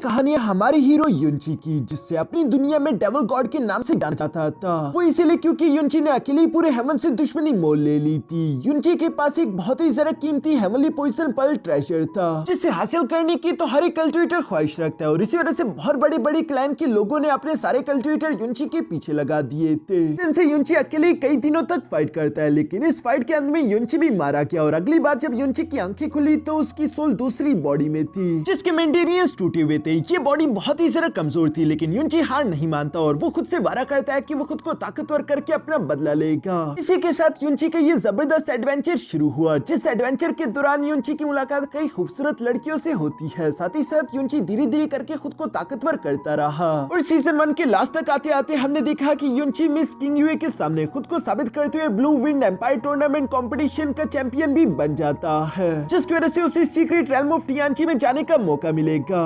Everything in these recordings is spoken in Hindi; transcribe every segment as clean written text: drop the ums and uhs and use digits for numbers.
कहानी है हमारे हीरो युनची की, जिससे अपनी दुनिया में डेविल गॉड के नाम से जाना जाता था। वो इसीलिए क्योंकि युनची ने अकेले पूरे हेवन से दुश्मनी मोल ले ली थी। युनची के पास एक बहुत ही ज्यादा कीमती हेवनली पोजीशन पर्ल ट्रेजर था, जिसे हासिल करने की तो हर एक कल्टिवेटर ख्वाहिश रखता है। और इसी वजह से बहुत बड़ी बड़ी क्लैन के लोगों ने अपने सारे कल्टिवेटर युनची के पीछे लगा दिए थे, जिनसे युनची अकेले कई दिनों तक फाइट करता है। लेकिन इस फाइट के अंत में युनची भी मारा गया और अगली बार जब युनची की आंखें खुली तो उसकी सोल दूसरी बॉडी में थी, जिसके मेंटेनेंस टूटे हुए थे। ये बॉडी बहुत ही ज्यादा कमजोर थी, लेकिन युनची हार नहीं मानता और वो खुद से वादा करता है कि वो खुद को ताकतवर करके अपना बदला लेगा। इसी के साथ युनची का ये जबरदस्त एडवेंचर शुरू हुआ, जिस एडवेंचर के दौरान युनची की मुलाकात कई खूबसूरत लड़कियों से होती है। साथ ही साथ युनची धीरे धीरे करके खुद को ताकतवर करता रहा और सीजन 1 के लास्ट तक आते आते हमने देखा कि युनची मिस किंग युए के सामने खुद को साबित करते हुए blue wind empire tournament competition का चैंपियन भी बन जाता है, जिसकी वजह से उसे सीक्रेट रेल्म ऑफ टियानची में जाने का मौका मिलेगा।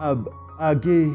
अब आगे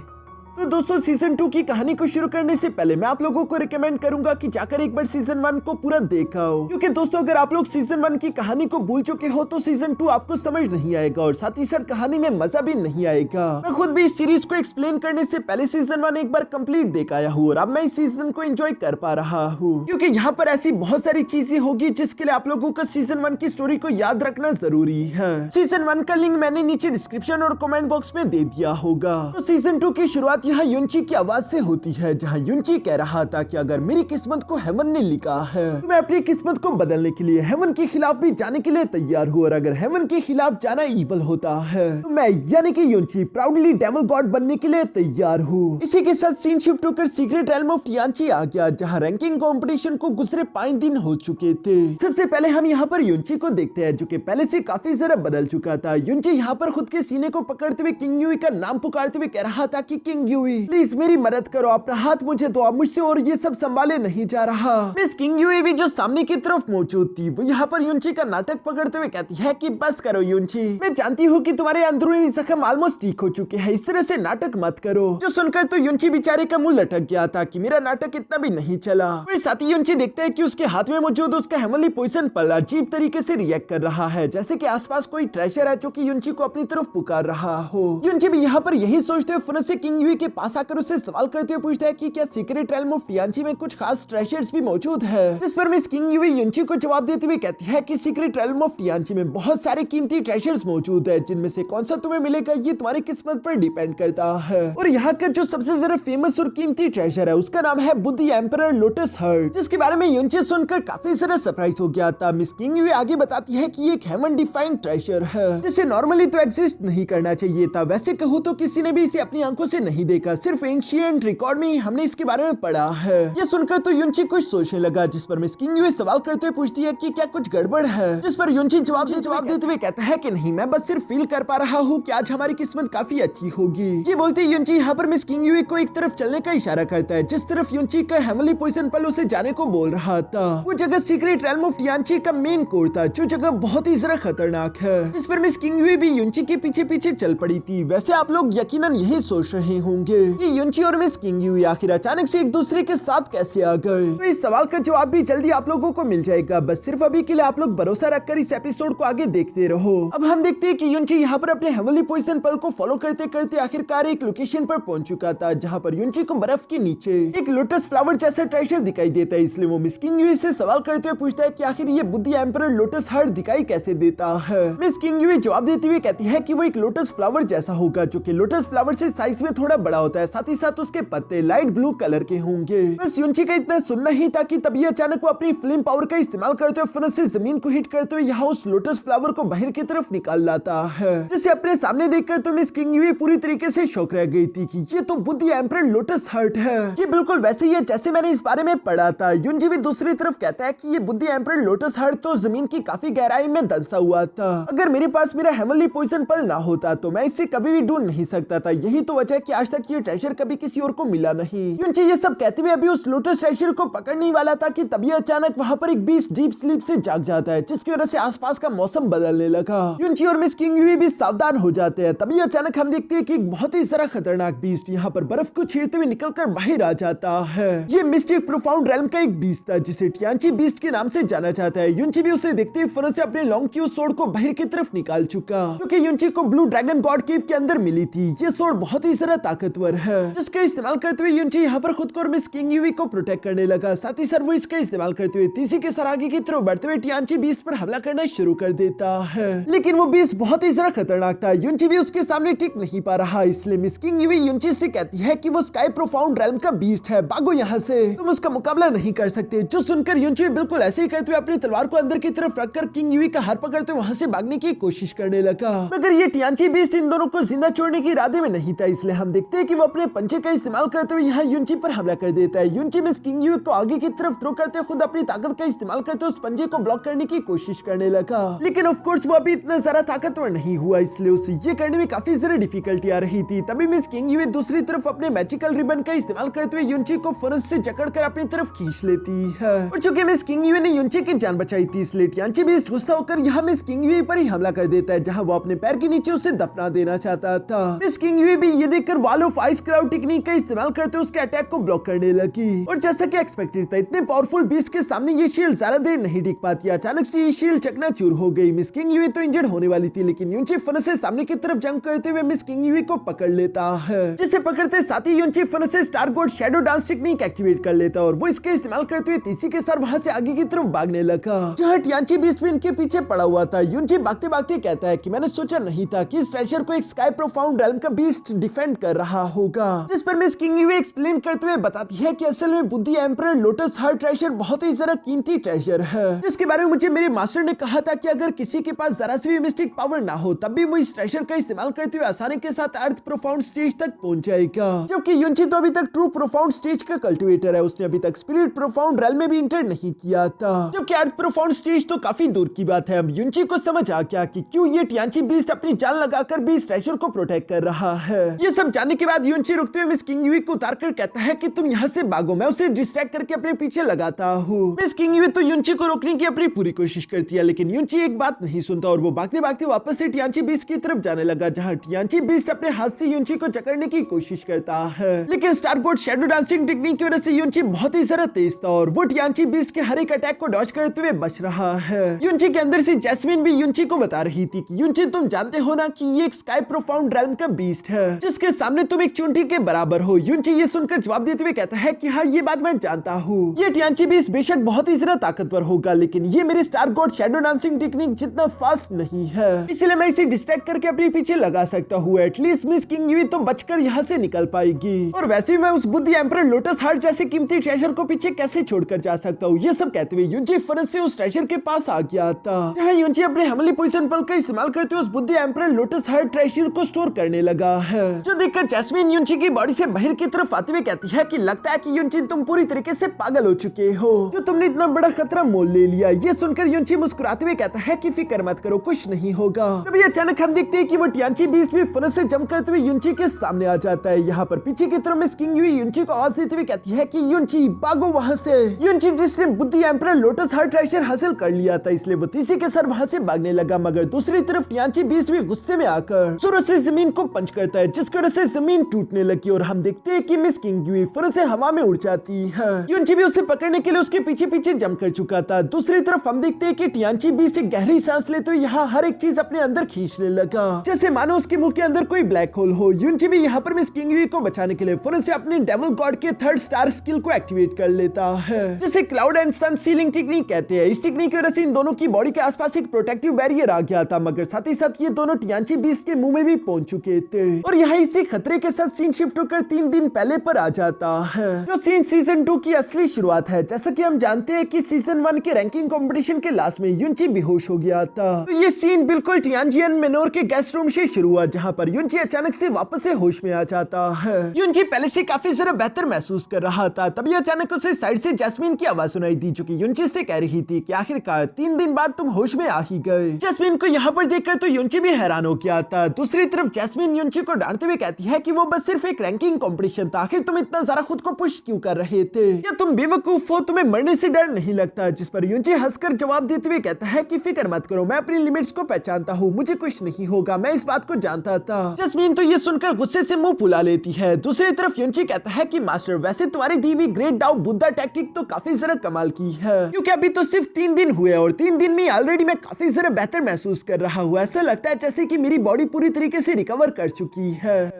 तो दोस्तों सीजन 2 की कहानी को शुरू करने से पहले मैं आप लोगों को रिकमेंड करूंगा कि जाकर एक बार सीजन 1 को पूरा देखा हो, क्योंकि दोस्तों अगर आप लोग सीजन 1 की कहानी को भूल चुके हो तो सीजन 2 आपको समझ नहीं आएगा और साथ ही साथ कहानी में मजा भी नहीं आएगा। मैं खुद भी इस सीरीज को एक्सप्लेन करने से पहले सीजन 1 एक बार कंप्लीट देख आया हूँ और अब मैं इस सीजन को एंजॉय कर पा रहा हूँ, क्योंकि यहाँ पर ऐसी बहुत सारी चीजें होगी जिसके लिए आप लोगों को सीजन 1 की स्टोरी को याद रखना जरूरी है। सीजन 1 का लिंक मैंने नीचे डिस्क्रिप्शन और कमेंट बॉक्स में दे दिया होगा। तो सीजन 2 की शुरुआत यहाँ युनची की आवाज से होती है, जहां युनची कह रहा था कि अगर मेरी किस्मत को हेवन ने लिखा है तो मैं अपनी किस्मत को बदलने के लिए हेवन के खिलाफ भी जाने के लिए तैयार हूँ, और अगर हेवन के खिलाफ जाना इवल होता है तो मैं यानी कि युनची प्राउडली डेविल गॉड बनने के लिए तैयार हूँ। इसी के साथ सीन शिफ्ट होकर सीक्रेट रेल्म ऑफ टियानची आ गया, जहाँ रैंकिंग कंपटीशन को गुजरे 5 दिन हो चुके थे। सबसे पहले हम यहाँ पर युनची को देखते हैं, जो कि पहले से काफी जरा बदल चुका था। युनची यहाँ पर खुद के सीने को पकड़ते हुए किंग युई का नाम पुकारते हुए कह रहा था कि किंग युई प्लीज मेरी मदद करो, अपना हाथ मुझे दो, अब मुझसे और ये सब संभाले नहीं जा रहा। मिस किंग युई भी जो सामने की तरफ मौजूद थी वो यहाँ पर युनची का नाटक पकड़ते हुए कहती है कि बस करो युनची, मैं जानती हूँ कि तुम्हारे अंदरूनी जख्म ऑलमोस्ट ठीक हो चुके हैं, इस तरह से नाटक मत करो। जो सुनकर तो युनची बेचारे का मुंह लटक गया था कि मेरा नाटक इतना भी नहीं चला। और साथ ही युनची देखता है कि उसके हाथ में मौजूद उसका हेवनली पोजीशन पर्ल अजीब तरीके से रिएक्ट कर रहा है, जैसे कि आसपास कोई ट्रेजर है जो कि युनची को अपनी तरफ पुकार रहा हो। युनची भी यहाँ पर यही सोचते हुए पुनः से किंग युई के पास आकर उससे सवाल करते हुए पूछता है कि क्या सीक्रेट रेल्म ऑफ टियानची में कुछ खास ट्रेजर्स भी मौजूद है, जिस पर मिस किंग युई युनची को जवाब देते हुए कहती है कि सीक्रेट रेल्म ऑफ टियानची में बहुत सारे कीमती ट्रेजर्स मौजूद है, जिनमें से कौन सा तुम्हें मिलेगा ये तुम्हारी किस्मत पर डिपेंड करता है। और यहाँ का जो सबसे ज्यादा फेमस और कीमती ट्रेजर है उसका नाम है बुद्धि एम्परर लोटस हर्ट, जिसके बारे में युनची सुनकर काफी ज्यादा सरप्राइज हो गया था। मिस किंग युई आगे बताती है कि ये एक हेवन डिफाइंड ट्रेजर है, जिसे नॉर्मली तो एग्जिस्ट नहीं करना चाहिए था। वैसे कहूँ तो किसी ने भी इसे अपनी आंखों से नहीं देखा, सिर्फ एंशिएंट रिकॉर्ड में हमने इसके बारे में पढ़ा है। ये सुनकर तो युनची कुछ सोचने लगा, जिस पर मिस किंग युई सवाल करते हुए पूछती है कि क्या कुछ गड़बड़ है, जिस पर युनची जवाब देते हुए कहता है कि नहीं, मैं बस सिर्फ फील कर पा रहा हूँ कि आज हमारी किस्मत काफी अच्छी होगी। ये बोलते युनची यहाँ पर मिस किंग युई को एक तरफ चलने का इशारा करता है, जिस तरफ युनची का हेवनली पोजीशन पर्ल उसे जाने को बोल रहा था। वो जगह सीक्रेट रेल्म ऑफ टियानची का मेन कोर था, जो जगह बहुत ही जरा खतरनाक है। इस पर मिस किंग युई भी युनची के पीछे पीछे चल पड़ी थी। वैसे आप लोग यकीनन यही सोच रहे होंगे कि युनची और मिस किंग युई आखिर अचानक से एक दूसरे के साथ कैसे आ गए। तो इस सवाल का जवाब भी जल्दी आप लोगों को मिल जाएगा, बस सिर्फ अभी के लिए आप लोग भरोसा रखकर इस एपिसोड को आगे देखते रहो। अब हम देखते हैं कि युनची यहाँ पर अपने हेवनली पोजीशन पर्ल को फॉलो करते करते आखिरकार एक लोकेशन पर पहुंच चुका था, जहाँ पर युनची को बर्फ के नीचे एक लोटस फ्लावर जैसा ट्रेजर दिखाई देता है। इसलिए वो मिस किंग युई से सवाल करते हुए पूछता है कि आखिर ये बुद्धि एम्परर लोटस हर्ट दिखाई कैसे देता है। मिस किंग युई जवाब देते हुए कहती है कि वो एक लोटस फ्लावर जैसा होगा, जो कि लोटस फ्लावर से साइज में थोड़ा बड़ा होता है, साथ ही साथ उसके पत्ते लाइट ब्लू कलर के होंगे। बस युनची का इतना सुनना ही था कि तभी अचानक वो अपनी फ्लेम पावर का इस्तेमाल करते हुए फुनस से जमीन को हिट करते हुए यहाँ उस लोटस फ्लावर को बाहर की तरफ निकाल लाता है, जिसे अपने सामने देखकर तो मिस किंग युई पूरी तरीके से शॉक रह गई थी कि ये तो बुद्धि एम्परर लोटस हर्ट है। ये बिल्कुल वैसे ही है जैसे मैंने इस बारे में पढ़ा था। युनची भी दूसरी तरफ कहता है कि ये बुद्धि एम्परर लोटस हर्ट तो जमीन की काफी गहराई में दंसा हुआ था। अगर मेरे पास मेरा हेवनली पोजीशन पर्ल ना होता तो मैं इसे कभी भी ढूंढ नहीं सकता था। यही तो वजह कि आज तक कि ये ट्रेजर कभी किसी और को मिला नहीं। यूनची ये सब कहते हुए अभी उस लोटस ट्रेजर को पकड़ने वाला था कि तभी अचानक वहाँ पर एक बीस्ट डीप स्लीप से जाग जाता है, जिसकी वजह से आसपास का मौसम बदलने लगा। यूनची और मिस किंगयुई भी सावधान हो जाते हैं। तभी अचानक हम देखते हैं कि एक बहुत ही सारा खतरनाक बीस्ट यहाँ पर बर्फ को छींटते हुए निकलकर बाहर आ जाता है। ये मिस्टिक प्रोफाउंड रेल्म का एक बीस्ट था जिसे टियांची बीस्ट के नाम से जाना जाता है। यूनची भी उसे देखते ही फौरन से अपने लॉन्ग क्यू सोर्ड को बाहर की तरफ निकाल चुका, क्योंकि यूनची को ब्लू ड्रैगन गॉड केव के अंदर मिली थी। ये सोर्ड बहुत ही ज्यादा ताकतवर है, जिसका इस्तेमाल करते हुए यूनची यहाँ पर खुद को और मिस किंगयुई को प्रोटेक्ट करने लगा। साथ ही सर वो इसका इस्तेमाल करते हुए तीसी के सर आगे की तरफ बढ़ते हुए टियांची बीस्ट पर हमला करना शुरू कर देता है। लेकिन वो बीस्ट बहुत ही ज्यादा खतरनाक था। यूनची भी उसके सामने टिक नहीं पा रहा, इसलिए मिस किंगयुई यूनची से कहती है कि वो स्काई प्रोफाउंड रेल्म का बीस्ट है, भागो यहाँ से, तुम उसका मुकाबला नहीं कर सकते। जो सुनकर यूनची बिल्कुल ऐसे ही करते हुए अपनी तलवार को अंदर की तरफ रखकर किंगयुई का हाथ पकड़ते वहां से भागने की कोशिश करने लगा। मगर ये टियांची बीस्ट इन दोनों को जिंदा छोड़ने के इरादे में नहीं था, इसलिए हम देखते हैं कि वो अपने पंचे का इस्तेमाल करते हुए यहाँ यूनची पर हमला कर देता है। यूनची मिस किंगयुई को आगे की तरफ थ्रो करते हुए खुद अपनी ताकत का इस्तेमाल करते उस पंजे को ब्लॉक करने की कोशिश करने लगा। लेकिन ऑफ कोर्स वो अभी इतना ज्यादा ताकतवर नहीं हुआ, इसलिए उसे ये करने में काफी ज्यादा डिफिकल्टी आ रही थी। तभी मिस किंगयुई दूसरी तरफ अपने मैजिकल रिबन का इस्तेमाल करते हुए यूनची को फौरन से जकड़कर अपनी तरफ खींच लेती है। और चूंकि मिस किंगयुई ने यूनची की जान बचाई थी, इसलिए टियांची बीस्ट गुस्सा होकर यहाँ मिस किंगयुई पर ही हमला कर देता है, जहाँ वो अपने पैर के नीचे उसे दफना देना चाहता था। मिस किंगयुई भी ये देखकर wall of ice cloud technique का इस्तेमाल करते उसके अटैक को ब्लॉक करने लगी। और जैसा कि एक्सपेक्टेड था, इतने पावरफुल बीस्ट के सामने ये शील्ड ज्यादा देर नहीं टिक पाती। अचानक से ये शील्ड चकनाचूर हो गई। मिस किंगयुई तो इंजर्ड होने वाली थी, लेकिन यूनची फन से सामने की तरफ जंप करते हुए मिस किंगयुई को पकड़ लेता है, जिसे पकड़ते साथ ही यूनची फन से star God shadow dance technique activate कर लेता और वो इसका इस्तेमाल करते हुए तीसी के साथ वहां से आगे की तरफ भागने लगा, जहाँ टियांची बीस्ट भी इनके पीछे पड़ा हुआ था। यूनची भागते भागते कहता है कि मैंने सोचा नहीं था कि इस ट्रेजर को एक स्काई प्रोफाउंड रेल्म का बीस्ट डिफेंड कर रहा होगा। जिस पर मिस किंगयुई एक्सप्लेन करते हुए बताती है कि असल में बुद्धि एम्परर लोटस हार्ट ट्रेजर बहुत ही जरा कीमती ट्रेजर है, जिसके बारे में मुझे मेरे मास्टर ने कहा था कि अगर किसी के पास जरा सी भी मिस्टिक पावर ना हो तब भी वो इस ट्रेजर का इस्तेमाल करते हुए आसानी के साथ अर्थ प्रोफाउंड स्टेज तक पहुंच जाएगा। जबकि यूनची तो अभी तक ट्रू प्रोफाउंड स्टेज का कल्टिवेटर है, उसने अभी तक स्पिरिट प्रोफाउंड रेल्म में भी इंटर नहीं किया था, जबकि अर्थ प्रोफाउंड स्टेज तो काफी दूर की बात है। अब यूनची को समझ आ गया कि क्यों ये टियांची बीस्ट अपनी जान लगाकर भी इस ट्रेजर को प्रोटेक्ट कर रहा है। ये सब जानने के बाद यूनची रुकते हुए मिस किंगयुई को उतारकर कहता है कि तुम यहाँ से भागो, मैं उसे डिस्ट्रैक्ट करके अपने पीछे लगाता हूँ। मिस किंगयुई तो यूनची को रोकने की अपनी पूरी कोशिश करती है, लेकिन यूनची एक बात नहीं सुनता और वो भागते भागते वापस से टियांची बीस्ट की तरफ जाने लगा, जहाँ टियांची बीस्ट अपने हाथ से यूनची को जकड़ने की कोशिश करता है। लेकिन star God shadow dancing technique की वजह से यूनची बहुत ही ज्यादा तेज था और वो टियांची बीस्ट के हर एक अटैक को डॉज करते हुए बच रहा है। यूनची के अंदर से जैस्मिन भी यूनची को बता रही थी कि यूनची तुम जानते हो ना कि ये एक स्काई प्रोफाउंड रेल्म का बीस्ट है, जिसके सामने तुम एक चूंटी के बराबर हो। यूनची ये सुनकर जवाब देते हुए कहता है कि हाँ ये बात मैं जानता हूँ, ये टियांची बीस्ट बेशक बहुत ही ज्यादा ताकतवर होगा, लेकिन ये मेरे star God shadow dancing technique जितना फास्ट नहीं है, इसलिए मैं इसे डिस्ट्रैक्ट करके अपने पीछे लगा सकता हूँ। एटलीस्ट मिस किंगयुई तो बचकर यहाँ से निकल पाएगी, और वैसे भी मैं उस बुद्धि एम्परर लोटस हार्ट जैसे कीमती ट्रेजर को पीछे कैसे छोड़कर जा सकता हूँ। ये सब कहते हुए यूनची फौरन से उस ट्रेजर के पास आ गया था, जहाँ यूनची अपने हमली पोइजन पल का इस्तेमाल करते हुए उस बुद्धि एम्परर लोटस हार्ट ट्रेजर को स्टोर करने लगा है। जो देखकर जैस्मिन यूनची की बॉडी से बाहर की तरफ आते हुए कहती है कि लगता है कि यूनची तुम पूरी तरीके से पागल हो चुके हो, जो तुमने इतना बड़ा खतरा मोल ले लिया। ये सुनकर यूनची मुस्कुराते हुए कहता है कि फिक्र मत करो, कुछ नहीं होगा। तभी अचानक हम देखते हैं कि वो टियांची बीस्ट भी फौरन से जंप करते हुए यूनची के सामने आ जाता है। यहाँ पर पीछे की तरफ मिस किंगयुई यूनची को आवाज देते हुए कहती है कि यूनची भागो वहाँ से। यूनची जिसने बुद्धि एम्परर लोटस हार्ट ट्रेजर हासिल कर लिया था, इसलिए वो तीसी के सर वहाँ से भागने लगा, मगर दूसरी तरफ टियांची बीस्ट भी गुस्से में आकर जोरों से जमीन को पंच करता है, जिसकी वजह से जमीन टूटने लगी और हम देखते हैं कि मिस किंगयुई फौरन से हवा में उड़ जाती है। यूनची भी उसे पकड़ने के लिए उसके पीछे पीछे जंप कर चुका था। दूसरी तरफ हम देखते हैं कि टियांची बीस्ट एक गहरी सांस लेते हुए यहाँ हर एक चीज अपने अंदर खींचने लगा, जैसे मानो उसके मुंह के अंदर कोई ब्लैक होल हो। यूनची भी यहाँ पर मिस किंगयुई को बचाने के लिए फौरन से अपनी डेविल गॉड के थर्ड स्टार स्किल को एक्टिवेट कर लेता है, जिसे cloud and sun sealing technique कहते हैं। इस टेक्निक की वजह से इन दोनों की बॉडी के आसपास एक प्रोटेक्टिव बैरियर आ गया था, मगर साथ ही साथ ये दोनों टियांची बीस्ट के मुंह में भी पहुंच चुके थे। और यहाँ इसी खतरे के साथ सीन शिफ्ट होकर 3 दिन पहले पर आ जाता है, जो सीन सीजन 2 की असली शुरुआत है। जैसा कि हम जानते हैं कि सीजन 1 के रैंकिंग कंपटीशन के लास्ट में यूनची बेहोश हो गया था, तो ये सीन बिल्कुल टियांजियन मेनोर के गेस्ट रूम से शुरू हुआ, जहाँ पर यूनची अचानक से वापस से होश में आ जाता है। यूनची पहले से काफी जरा बेहतर महसूस कर रहा था, तभी अचानक उसे साइड से जैस्मिन की आवाज सुनाई दी, जो कि यूनची से कह रही थी कि आखिरकार 3 दिन बाद तुम होश में आ ही गए। जैस्मिन को यहाँ पर देखकर तो यूनची भी हैरान हो गया था। दूसरी तरफ जैस्मिन यूनची को डांटते हुए कहती है कि वो बस सिर्फ एक रैंकिंग कंपटीशन था, आखिर तुम इतना ज्यादा खुद को पुश क्यों कर रहे थे? या तुम बेवकूफ हो, तुम्हें मरने से डर नहीं लगता? जिस पर युनची हंसकर जवाब देते हुए कहता है कि फिक्र मत करो, मैं अपनी लिमिट्स को पहचानता हूँ, मुझे कुछ नहीं होगा, मैं इस बात को जानता था। जैस्मीन तो ये सुनकर गुस्से से मुंह फुला लेती है। दूसरी तरफ युनची कहता है कि मास्टर, वैसे तुम्हारी दी हुई ग्रेट डाउ बुद्धा टैक्टिक तो काफी जरा कमाल की है, क्योंकि अभी तो सिर्फ 3 दिन हुए और 3 दिन में ऑलरेडी मैं काफी जरा बेहतर महसूस कर रहा हूँ। ऐसा लगता है जैसे कि मेरी बॉडी पूरी तरीके से रिकवर कर चुकी है।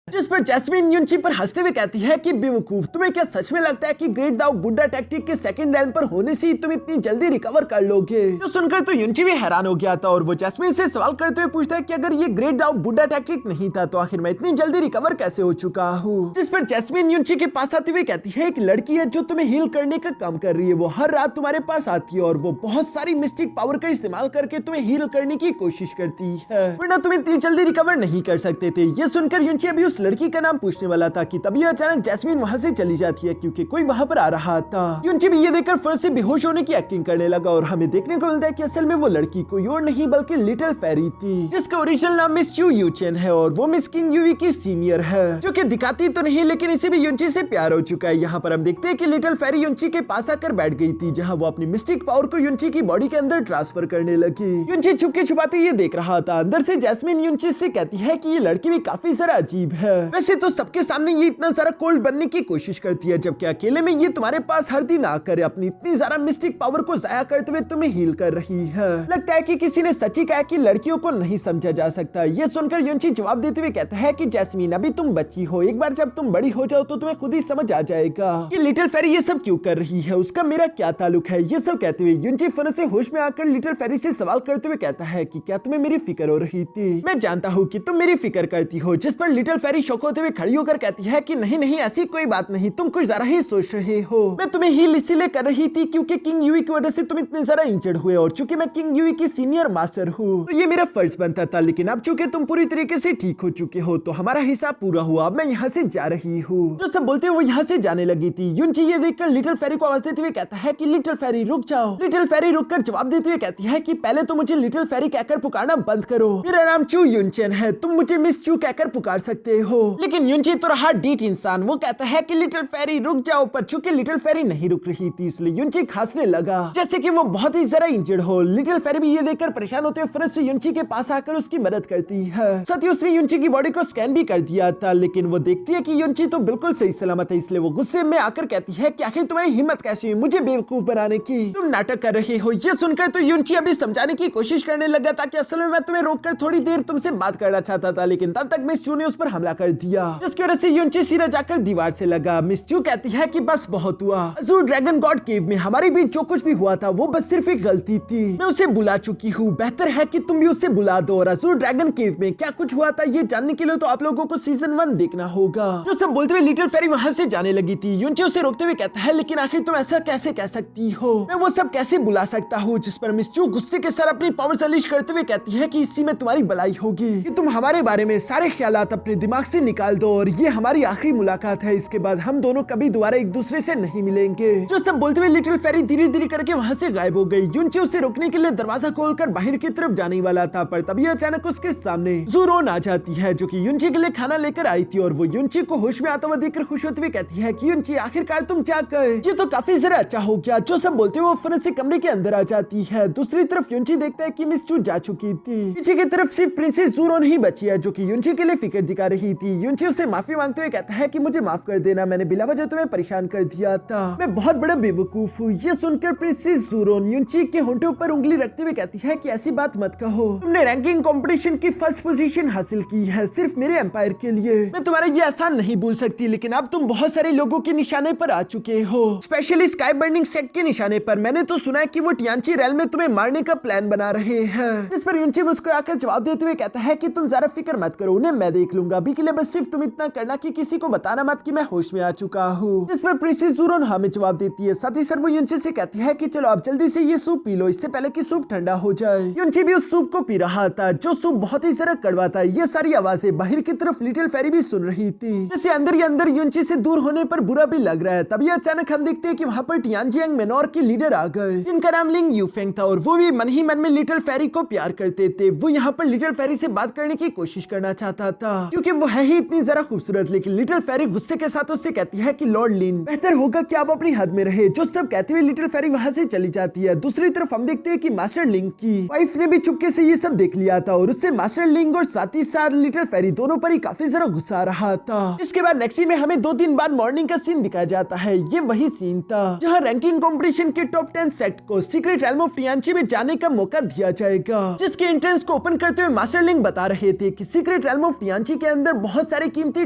जिस पर जैस्मीन युनची पर हंसते हुए कहती है कि बेवकूफ, तुम्हें क्या सच में लगता है कि ग्रेट दाओ बुड्ढा टैक्टिक के सेकंड रैंक पर होने से तुम इतनी जल्दी रिकवर कर लोगे? जो सुनकर तो युनची भी हैरान हो गया था और वो जैस्मीन से सवाल करते हुए पूछता है कि अगर ये ग्रेट दाओ बुड्ढा टैक्टिक नहीं था तो आखिर मैं इतनी जल्दी रिकवर कैसे हो चुका हूँ? जिस पर जैस्मीन युनची के पास आते हुए कहती है, एक लड़की है जो तुम्हें हील करने का काम कर रही है, वो हर रात तुम्हारे पास आती है और वो बहुत सारी मिस्टिक पावर का इस्तेमाल करके तुम्हें हील करने की कोशिश करती है, वरना तुम इतनी जल्दी रिकवर नहीं कर सकते थे। ये सुनकर युनची अभी उस लड़की का नाम वाला था कि तभी अचानक जैस्मीन वहां से चली जाती है क्योंकि कोई वहां पर आ रहा था। युनची भी ये देखकर फर्स्ट से बेहोश होने की एक्टिंग करने लगा और हमें देखने को मिलता है कि असल में वो लड़की कोई और नहीं बल्कि लिटिल फेरी थी, जिसका ओरिजिनल नाम मिस चू यूचेन है और वो मिस किंग यूवी की सीनियर है, जो कि दिखाती तो नहीं लेकिन इसे भी युनची से प्यार हो चुका है। यहाँ पर हम देखते हैं कि लिटिल फेरी युनची के पास आकर बैठ गई थी, जहाँ वो अपनी मिस्टिक पावर को युनची की बॉडी के अंदर ट्रांसफर करने लगी। युनची छुपके छुपाते ये देख रहा था। अंदर से जैस्मीन युनची से कहती है कि ये लड़की भी काफी जरा अजीब है, वैसे तो सबके सामने ये इतना सारा कोल्ड बनने की कोशिश करती है, जबकि अकेले में ये तुम्हारे पास हर दिन आकर अपनी इतनी सारा मिस्टिक पावर को जाया करते हुए तुम्हें हील कर रही है। लगता है कि किसी ने सच्ची कहा कि लड़कियों को नहीं समझा जा सकता। ये सुनकर युनची जवाब देते हुए कहता है कि जैस्मीन, अभी तुम बच्ची हो, एक बार जब तुम बड़ी हो जाओ तो तुम्हें खुद ही समझ आ जाएगा कि लिटिल फेरी ये सब क्यों कर रही है, उसका मेरा क्या ताल्लुक है। ये सब कहते हुए युनची फन से होश में आकर लिटिल फेरी से सवाल करते हुए कहता है कि क्या तुम्हें मेरी फिक्र हो रही थी? मैं जानता हूँ कि तुम मेरी फिक्र करती हो। जिस पर लिटिल फेरी शॉक होते हुए खड़ी होकर कहती है कि नहीं नहीं, ऐसी कोई बात नहीं, तुम कुछ ज्यादा ही सोच रहे हो। मैं तुम्हें हील इसीलिए कर रही थी क्योंकि किंग यूई की वजह से तुम इतने ज्यादा इंजर्ड हुए और चूंकि मैं किंग यूई की सीनियर मास्टर हूँ तो ये मेरा फर्ज बनता था, लेकिन अब चूंकि तुम पूरी तरीके से ठीक हो चुके हो तो हमारा हिसाब पूरा हुआ। अब मैं यहाँ से जा रही हूँ। जो सब बोलते वो यहाँ से जाने लगी थी। युनची ये देखकर लिटिल फेरी को आवाज देते हुए कहता है कि लिटिल फेरी रुक जाओ। लिटिल फेरी रुककर जवाब देते हुए कहती है कि पहले तो मुझे लिटिल फेरी कहकर पुकारना बंद करो, मेरा नाम चू युनचेन है, तुम मुझे मिस चू कहकर पुकार सकते हो। लेकिन युनची तो रहा डीट इंसान, वो कहता है कि लिटिल फेरी रुक जाओ, पर चूंकि लिटिल फेरी नहीं रुक रही थी इसलिए युनची खांसने लगा जैसे कि वो बहुत ही जरा इंजर्ड हो। लिटिल फेरी भी ये देखकर परेशान होते हुए फरस से युनची के पास आकर उसकी मदद करती है। साथ ही उसने युनची की बॉडी को स्कैन भी कर दिया था, लेकिन वो देखती है कि युनची तो बिल्कुल सही सलामत है, इसलिए वो गुस्से में आकर कहती है कि आखिर तुम्हारी हिम्मत कैसी हुई मुझे बेवकूफ बनाने की, तुम नाटक कर रहे हो। ये सुनकर तो युनची अभी समझाने की कोशिश करने लगा था कि असल में मैं तुम्हें रोककर थोड़ी देर तुमसे बात करना चाहता था, लेकिन तब तक मिस चू ने उस पर हमला कर दिया, जिसकी वजह से युनची सीधा जाकर दीवार से लगा। मिस चू कहती है कि बस बहुत हुआ, अज़ूर ड्रैगन गॉड केव में हमारे बीच जो कुछ भी हुआ था वो बस सिर्फ एक गलती थी, मैं उसे बुला चुकी हूँ, बेहतर है कि तुम भी उसे बुला दो। और अज़ूर ड्रैगन केव में क्या कुछ हुआ था ये जानने के लिए तो आप लोगों को सीजन 1 देखना होगा। जो सब बोलते हुए लिटिल फेरी वहाँ से जाने लगी थी। युनची उसे रोकते हुए कहता है लेकिन आखिर तुम ऐसा कैसे कह सकती हो, मैं वो सब कैसे बुला सकता हूँ। जिस पर मिस चू गुस्से के साथ अपनी पावर्स अनलीश करते हुए कहती है कि इसी में तुम्हारी भलाई होगी कि तुम हमारे बारे में सारे ख्यालात अपने दिमाग से निकाल दो और ये हमारी आखिरी मुलाकात है, इसके बाद हम दोनों कभी दोबारा एक दूसरे से नहीं मिलेंगे। जो सब बोलते हुए लिटिल फेरी धीरे धीरे करके वहाँ से गायब हो गई। युनची उसे रोकने के लिए दरवाजा खोलकर बाहर की तरफ जाने वाला था, पर तभी अचानक उसके सामने ज़ूरोन आ जाती है जो कि युनची के लिए खाना लेकर आई थी और वो युनची को होश में आता हुआ देखकर खुश होते हुए कहती है कि युनची आखिरकार तुम जाग गए, ये तो काफी जरा अच्छा हो गया। जो सब बोलते हुए वो फौरन से कमरे के अंदर आ जाती है। दूसरी तरफ युनची देखता है कि मिस चू जा चुकी थी, पीछे की तरफ सिर्फ प्रिंसेस ज़ूरोन ही बची है जो कि युनची के लिए फिक्र दिखा रही थी। युनची उससे माफी मांगते हुए कहता है कि मुझे माफ कर देना, मैंने बिला वजह तुम्हें परेशान कर दिया था, मैं बहुत बड़ा बेवकूफ हूँ। ये सुनकर प्रिंसेस ज़ूरोन युनची के होंठों पर उंगली रखते हुए कहती है कि ऐसी बात मत कहो, तुमने रैंकिंग कंपटीशन की फर्स्ट पोजीशन हासिल की है सिर्फ मेरे एम्पायर के लिए, मैं तुम्हारा ये एहसान नहीं भूल सकती, लेकिन अब तुम बहुत सारे लोगों के निशाने पर आ चुके हो, स्पेशली स्काई बर्निंग सेक्ट के निशाने पर। मैंने तो सुना है कि वो टियांची रैल में तुम्हें मारने का प्लान बना रहे हैं। इस पर युनची मुस्कुराकर जवाब देते हुए कहता है कि तुम जरा फिक्र मत करो, उन्हें मैं देख लूंगा, अभी के लिए बस सिर्फ तुम इतना करना कि किसी को बताना मत कि मैं होश में आ चुका हूँ। इस पर प्रिंसेस ज़ूरोन हमें जवाब देती है। साथ ही सर वो युनची से कहती है कि चलो आप जल्दी से ये सूप पी लो इससे पहले कि सूप ठंडा हो जाए। युनची भी उस सूप को पी रहा था जो सूप बहुत ही जरा कड़वा था। ये सारी आवाजें बाहर की तरफ लिटिल फेरी भी सुन रही थी, जैसे अंदर ही अंदर युनची से दूर होने पर बुरा भी लग रहा है। तभी अचानक हम देखते हैं कि वहाँ पर टियांजियांग मेनोर के लीडर आ गए, जिनका नाम लिंग यूफेंग था और वो भी मन ही मन में लिटिल फेरी को प्यार करते थे। वो यहाँ पर लिटिल फेरी से बात करने की कोशिश करना चाहता था क्योंकि वो है ही इतनी जरा खूबसूरत, लेकिन लिटिल फेरी गुस्से के साथ उससे कहती है कि लॉर्ड लिन, बेहतर होगा कि आप अपनी हद में रहे। जो सब कहते हुए लिटिल फेरी वहां से चली जाती है। दूसरी तरफ हम देखते हैं कि मास्टर लिंग की वाइफ ने भी चुपके से ये सब देख लिया था और उससे मास्टर लिंग और साथ ही साथ लिटिल फेरी दोनों पर ही काफी जरा गुस्सा आ रहा था। इसके बाद नेक्स्ट सीन में हमें 2 दिन बाद मॉर्निंग का सीन दिखाया जाता है। ये वही सीन था जहाँ रैंकिंग कंपटीशन के टॉप 10 सेट को सीक्रेट रेल्म ऑफ टियांची में जाने का मौका दिया जाएगा, जिसके एंट्रेंस को ओपन करते हुए मास्टर लिंग बता रहे थे कि सीक्रेट रेल्म ऑफ टियांची के अंदर बहुत सारे कीमती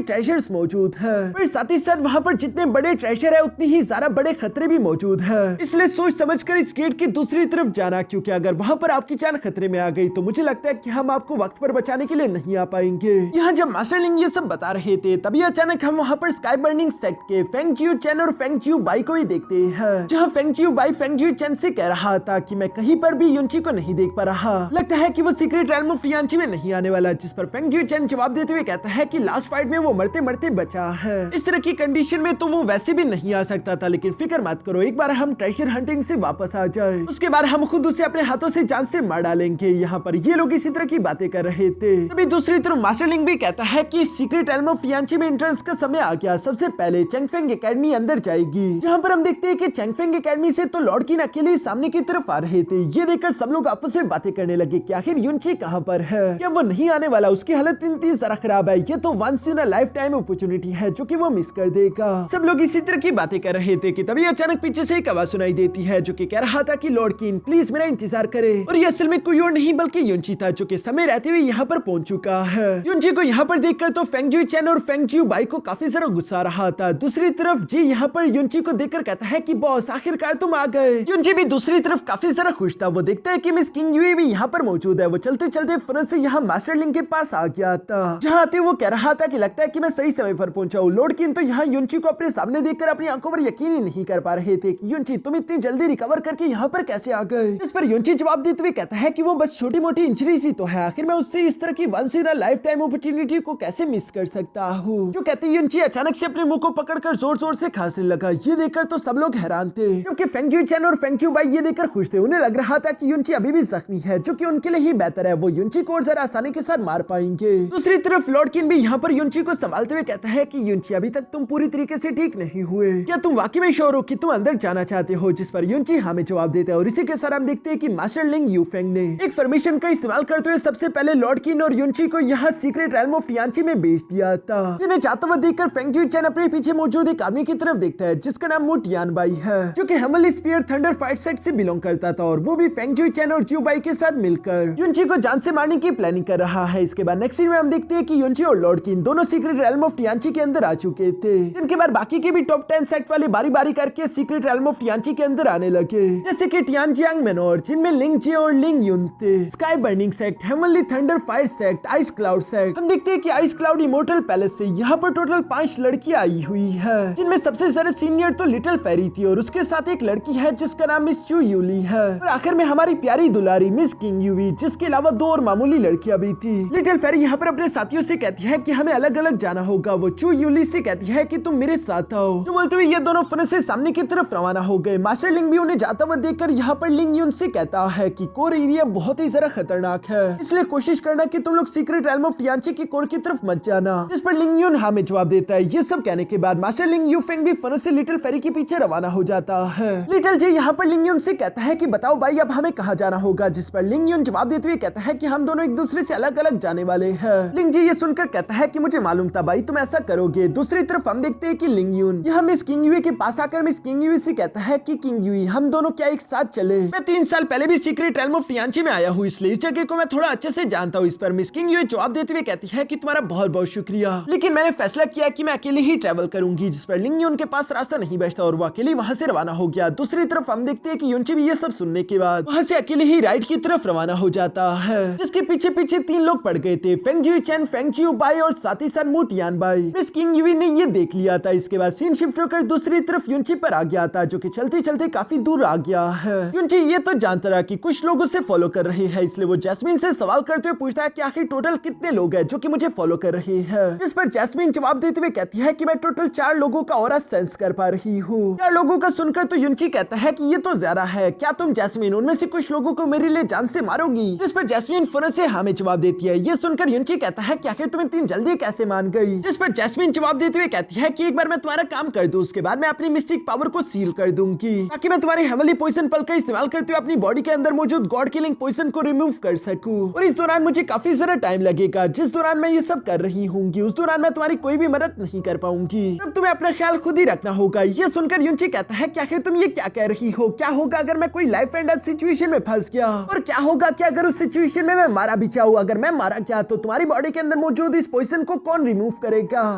ट्रेजर्स मौजूद है, पर साथ ही साथ वहाँ पर जितने बड़े ट्रेजर है उतनी ही ज्यादा बड़े खतरे भी मौजूद है। इसलिए सोच समझकर इस गेट की दूसरी तरफ जाना, क्योंकि अगर वहाँ पर आपकी जान खतरे में आ गई तो मुझे लगता है कि हम आपको वक्त पर बचाने के लिए नहीं आ पाएंगे। यहाँ जब मास्टर लिंग ये सब बता रहे थे तभी अचानक हम वहाँ पर स्काई बर्निंग सेक्ट के फेंग जियो चेन और फेंग जियो बाई को भी देखते हैं, जहाँ Feng Xiao by Feng Xiao chain से कह रहा था कि मैं कहीं पर भी युनची को नहीं देख पा रहा, लगता है कि वो सीक्रेट रेल्म ऑफ टियांची में नहीं आने वाला। जिस पर फेंग जियो चेन जवाब देते हुए कहता है कि लास्ट फाइट में वो मरते मरते बचा है, इस तरह की कंडीशन में तो वो वैसे भी नहीं आ सकता था, लेकिन फिक्र मत करो, एक बार हम ट्रेजर हंटिंग से वापस आ जाए उसके बाद हम खुद उसे अपने हाथों से जान से मार डालेंगे। यहाँ पर ये लोग इसी तरह की बातें कर रहे थे। तभी दूसरी तरफ मास्टर लिंग भी कहता है कि सीक्रेट रेल्म ऑफ टियांची में एंट्रेंस का समय आ गया, सबसे पहले चैंगफेंग एकेडमी अंदर जाएगी, जहाँ पर हम देखते हैं कि चैंगफेंग एकेडमी से तो लॉर्ड किन अकेले सामने की तरफ आ रहे थे। ये देखकर सब लोग आपस में बातें करने लगे कि आखिर युनची कहाँ पर है, क्या वो नहीं आने वाला, उसकी हालत इतनी जरा खराब है, ये तो once in a lifetime opportunity है जो कि वो मिस कर देगा। सब लोग इसी तरह की बातें कर रहे थे कि तभी अचानक पीछे से एक आवाज सुनाई देती है जो कि कह रहा था कि लॉर्ड किन प्लीज मेरा इंतजार करे, और ये असल में कोई और नहीं बल्कि युनची था जो कि समय रहते हुए यहाँ पर पहुंच चुका है। युनची को यहाँ पर देखकर तो फेंग जियो चेन और फेंग जियो बाई को काफी जरा गुस्सा आ रहा था। दूसरी तरफ जी यहाँ पर युनची को देखकर कहता है कि बॉस आखिरकार तुम आ गए। युनची भी दूसरी तरफ काफी जरा खुश था। वो देखता है कि मिस किंग यूई भी यहाँ पर मौजूद है। वो चलते चलते फौरन से यहाँ मास्टर लिंग के पास आ गया था, जहाँ आते वो कह रहा था कि लगता है कि मैं सही समय पर पहुंचा हूँ। लॉर्ड किन तो यहाँ युनची को अपने सामने देखकर अपनी आंखों पर यकीन ही नहीं कर पा रहे थे कि युनची तुम इतनी जल्दी रिकवर करके यहाँ पर कैसे आ गए। इस पर युनची जवाब देते हुए कहता है कि वो बस छोटी मोटी इंजरी सी तो है, आखिर मैं उससे इस तरह की once in a lifetime opportunity को कैसे मिस कर सकता हूँ। जो कहते युनची अचानक से अपने मुंह को पकड़कर जोर जोर से खांसने लगा। ये देखकर तो सब लोग हैरान थे, क्योंकि फेंग जियो चेन और फेंग जियो बाई ये देखकर खुश थे। उन्हें लग रहा था कि युनची अभी भी जख्मी है, जो कि उनके लिए ही बेहतर है, वो युनची को और जरा आसानी के साथ मार पाएंगे। दूसरी तरफ लॉर्ड किन भी यहाँ पर युनची को संभालते हुए कहता है कि युनची अभी तक तुम पूरी तरीके से ठीक नहीं हुए, क्या तुम वाकई में श्योर हो कि तुम अंदर जाना चाहते हो। जिस पर युनची हमें जवाब देता है और इसी के साथ हम देखते हैं कि मास्टर लिंग यूफेंग ने एक फॉर्मेशन का इस्तेमाल करते हुए सबसे पहले लॉर्ड किन और युनची को यहाँ सीक्रेट रेल्म ऑफ टियांची में भेज दिया था। जिन्हें जाते हुए देखकर फेंग जियो चेन अपने पीछे मौजूद एक आदमी की तरफ देखता है जिसका नाम मू टियान बाई है, जो कि heavenly spear thunder fight set से बिलोंग करता था, और वो भी फेंग जियो चेन और जियो बाई के साथ मिलकर युनची को जान से मारने की प्लानिंग कर रहा है। इसके बाद नेक्स्ट सीन में हम देखते हैं कि युनची और लॉर्ड किन दोनों सीक्रेट रेल्म ऑफ टियांची के अंदर आ चुके थे। इनके बाद बाकी के भी टॉप 10 सेट वाले बारी बारी करके सीक्रेट रेल्म ऑफ टियांची के अंदर आने लगे, जैसे कि टियानजियांग मेनोर जिनमें लिंग जे और लिंग युन थे, sky burning sect, heavenly thunder fight sect, ice cloud sect. हम देखते हैं कि आइस क्लाउड इमोर्टल पैलेस से यहाँ पर टोटल 5 लड़कियां आई हुई है, जिनमें सबसे ज्यादा सीनियर तो लिटिल फेरी थी और उसके साथ एक लड़की है जिसका नाम मिस चू यूली है, और आखिर में हमारी प्यारी दुलारी मिस किंग यूवी, जिसके अलावा 2 और मामूली लड़कियां भी थी। लिटिल फेरी यहाँ पर अपने साथियों से कहती है कि हमें अलग अलग जाना होगा। वो चू यूली से कहती है कि तुम मेरे साथ आओ। जो बोलते हुए ये दोनों फौरन से सामने की तरफ रवाना हो गए। मास्टर लिंग भी उन्हें जाता हुआ देखकर यहाँ पर लिंग युन से कहता है कि कोर एरिया बहुत ही जरा खतरनाक है, इसलिए कोशिश करना कि तुम लोग सीक्रेट रेल्म ऑफ टियांची की कोर की तरफ मत जाना। जिस पर लिंग युन हाँ में जवाब देता है। ये सब कहने के बाद मास्टर लिंग यूफेंग भी फौरन से लिटिल फेरी के पीछे रवाना हो जाता है। लिटिल जे यहाँ पर लिंग युन से कहता है कि बताओ भाई अब हमें कहाँ जाना होगा। जिस पर लिंग युन जवाब देते हुए कहता है कि हम दोनों एक दूसरे से अलग अलग जाने वाले हैं। लिंग जे ये सुनकर कहता है कि मुझे मालूम था भाई तुम ऐसा करोगे। दूसरी तरफ हम देखते हैं कि लिंग युन यहाँ मिस किंग यूई के पास आकर मिस किंग यूई से कहता है कि किंग यूई हम दोनों क्या एक साथ चले, मैं 3 साल पहले भी सीक्रेट रेल्म ऑफ टियांची में आया हूँ, इसलिए इस जगह को मैं थोड़ा अच्छे से जानता हूँ। इस पर मिस किंग यूई जवाब देते हुए कहती है कि तुम्हारा बहुत बहुत शुक्रिया, लेकिन मैंने फैसला किया कि मैं अकेले ही ट्रैवल करूंगी। जिस पर लिंग युन के पास रास्ता नहीं बचता और वो अकेले वहां से रवाना हो गया। दूसरी तरफ हम देखते हैं कि युनची भी ये सब सुनने के बाद वहां से अकेले ही राइट की तरफ रवाना हो जाता है, जिसके पीछे पीछे 3 लोग पड़ गए थे, Feng Xiao Chen, Feng Xiao Bai और साथ ही साथ Mu Tian Bai. Miss Qing Yue ने ये देख लिया था। इसके बाद सीन शिफ्ट होकर दूसरी तरफ युनची पर आ गया था, जो कि चलते चलते काफी दूर आ गया है। युनची ये तो जानता रहा कि कुछ लोग उसे फॉलो कर रहे हैं, इसलिए वो जैस्मिन से सवाल करते हुए पूछता है कि आखिर टोटल कितने लोग हैं जो कि मुझे फॉलो कर रहे हैं। जिस पर जैस्मिन जवाब देते हुए कहती है कि मैं टोटल 4 लोगों का ऑरा सेंस कर पा रही हूँ। 4 लोगों का सुनकर तो युनची कहता है कि ये तो ज्यादा है, क्या तुम जैस्मिन उनमें से कुछ लोगों को मेरे लिए जान से मारोगी। जिस पर जैस्मिन फौरन से हाँ में जवाब देती है। ये सुनकर युनची कहता है कि आखिर तुम्हें इतनी जल्दी कैसे मान गई। जिस पर जैस्मिन जवाब देते हुए कहती है कि एक बार मैं तुम्हारा काम कर दूं, उसके बाद मैं अपनी मिस्टिक पावर को सील कर दूंगी ताकि मैं तुम्हारे हेवनली पोइजन पल का इस्तेमाल करते हुए अपनी बॉडी के अंदर मौजूद गॉड किलिंग पोइजन को रिमूव कर सकूं। और इस दौरान मुझे काफी ज्यादा टाइम लगेगा। जिस दौरान मैं ये सब कर रही होंगी उस दौरान मैं तुम्हारी कोई भी मदद नहीं कर पाऊंगी। अब तुम्हें अपना ख्याल खुद ही रखना होगा। ये सुनकर युनची कहता है कि आखिर तुम ये क्या कह रही हो? क्या होगा अगर मैं कोई लाइफ एंड डेथ सिचुएशन में फंस गया? और क्या होगा कि अगर उस सिचुएशन में मैं मारा भी जाऊं? अगर मैं मारा गया तो तुम्हारी बॉडी के अंदर मौजूद इस पोइजन को कौन रिमूव करेगा?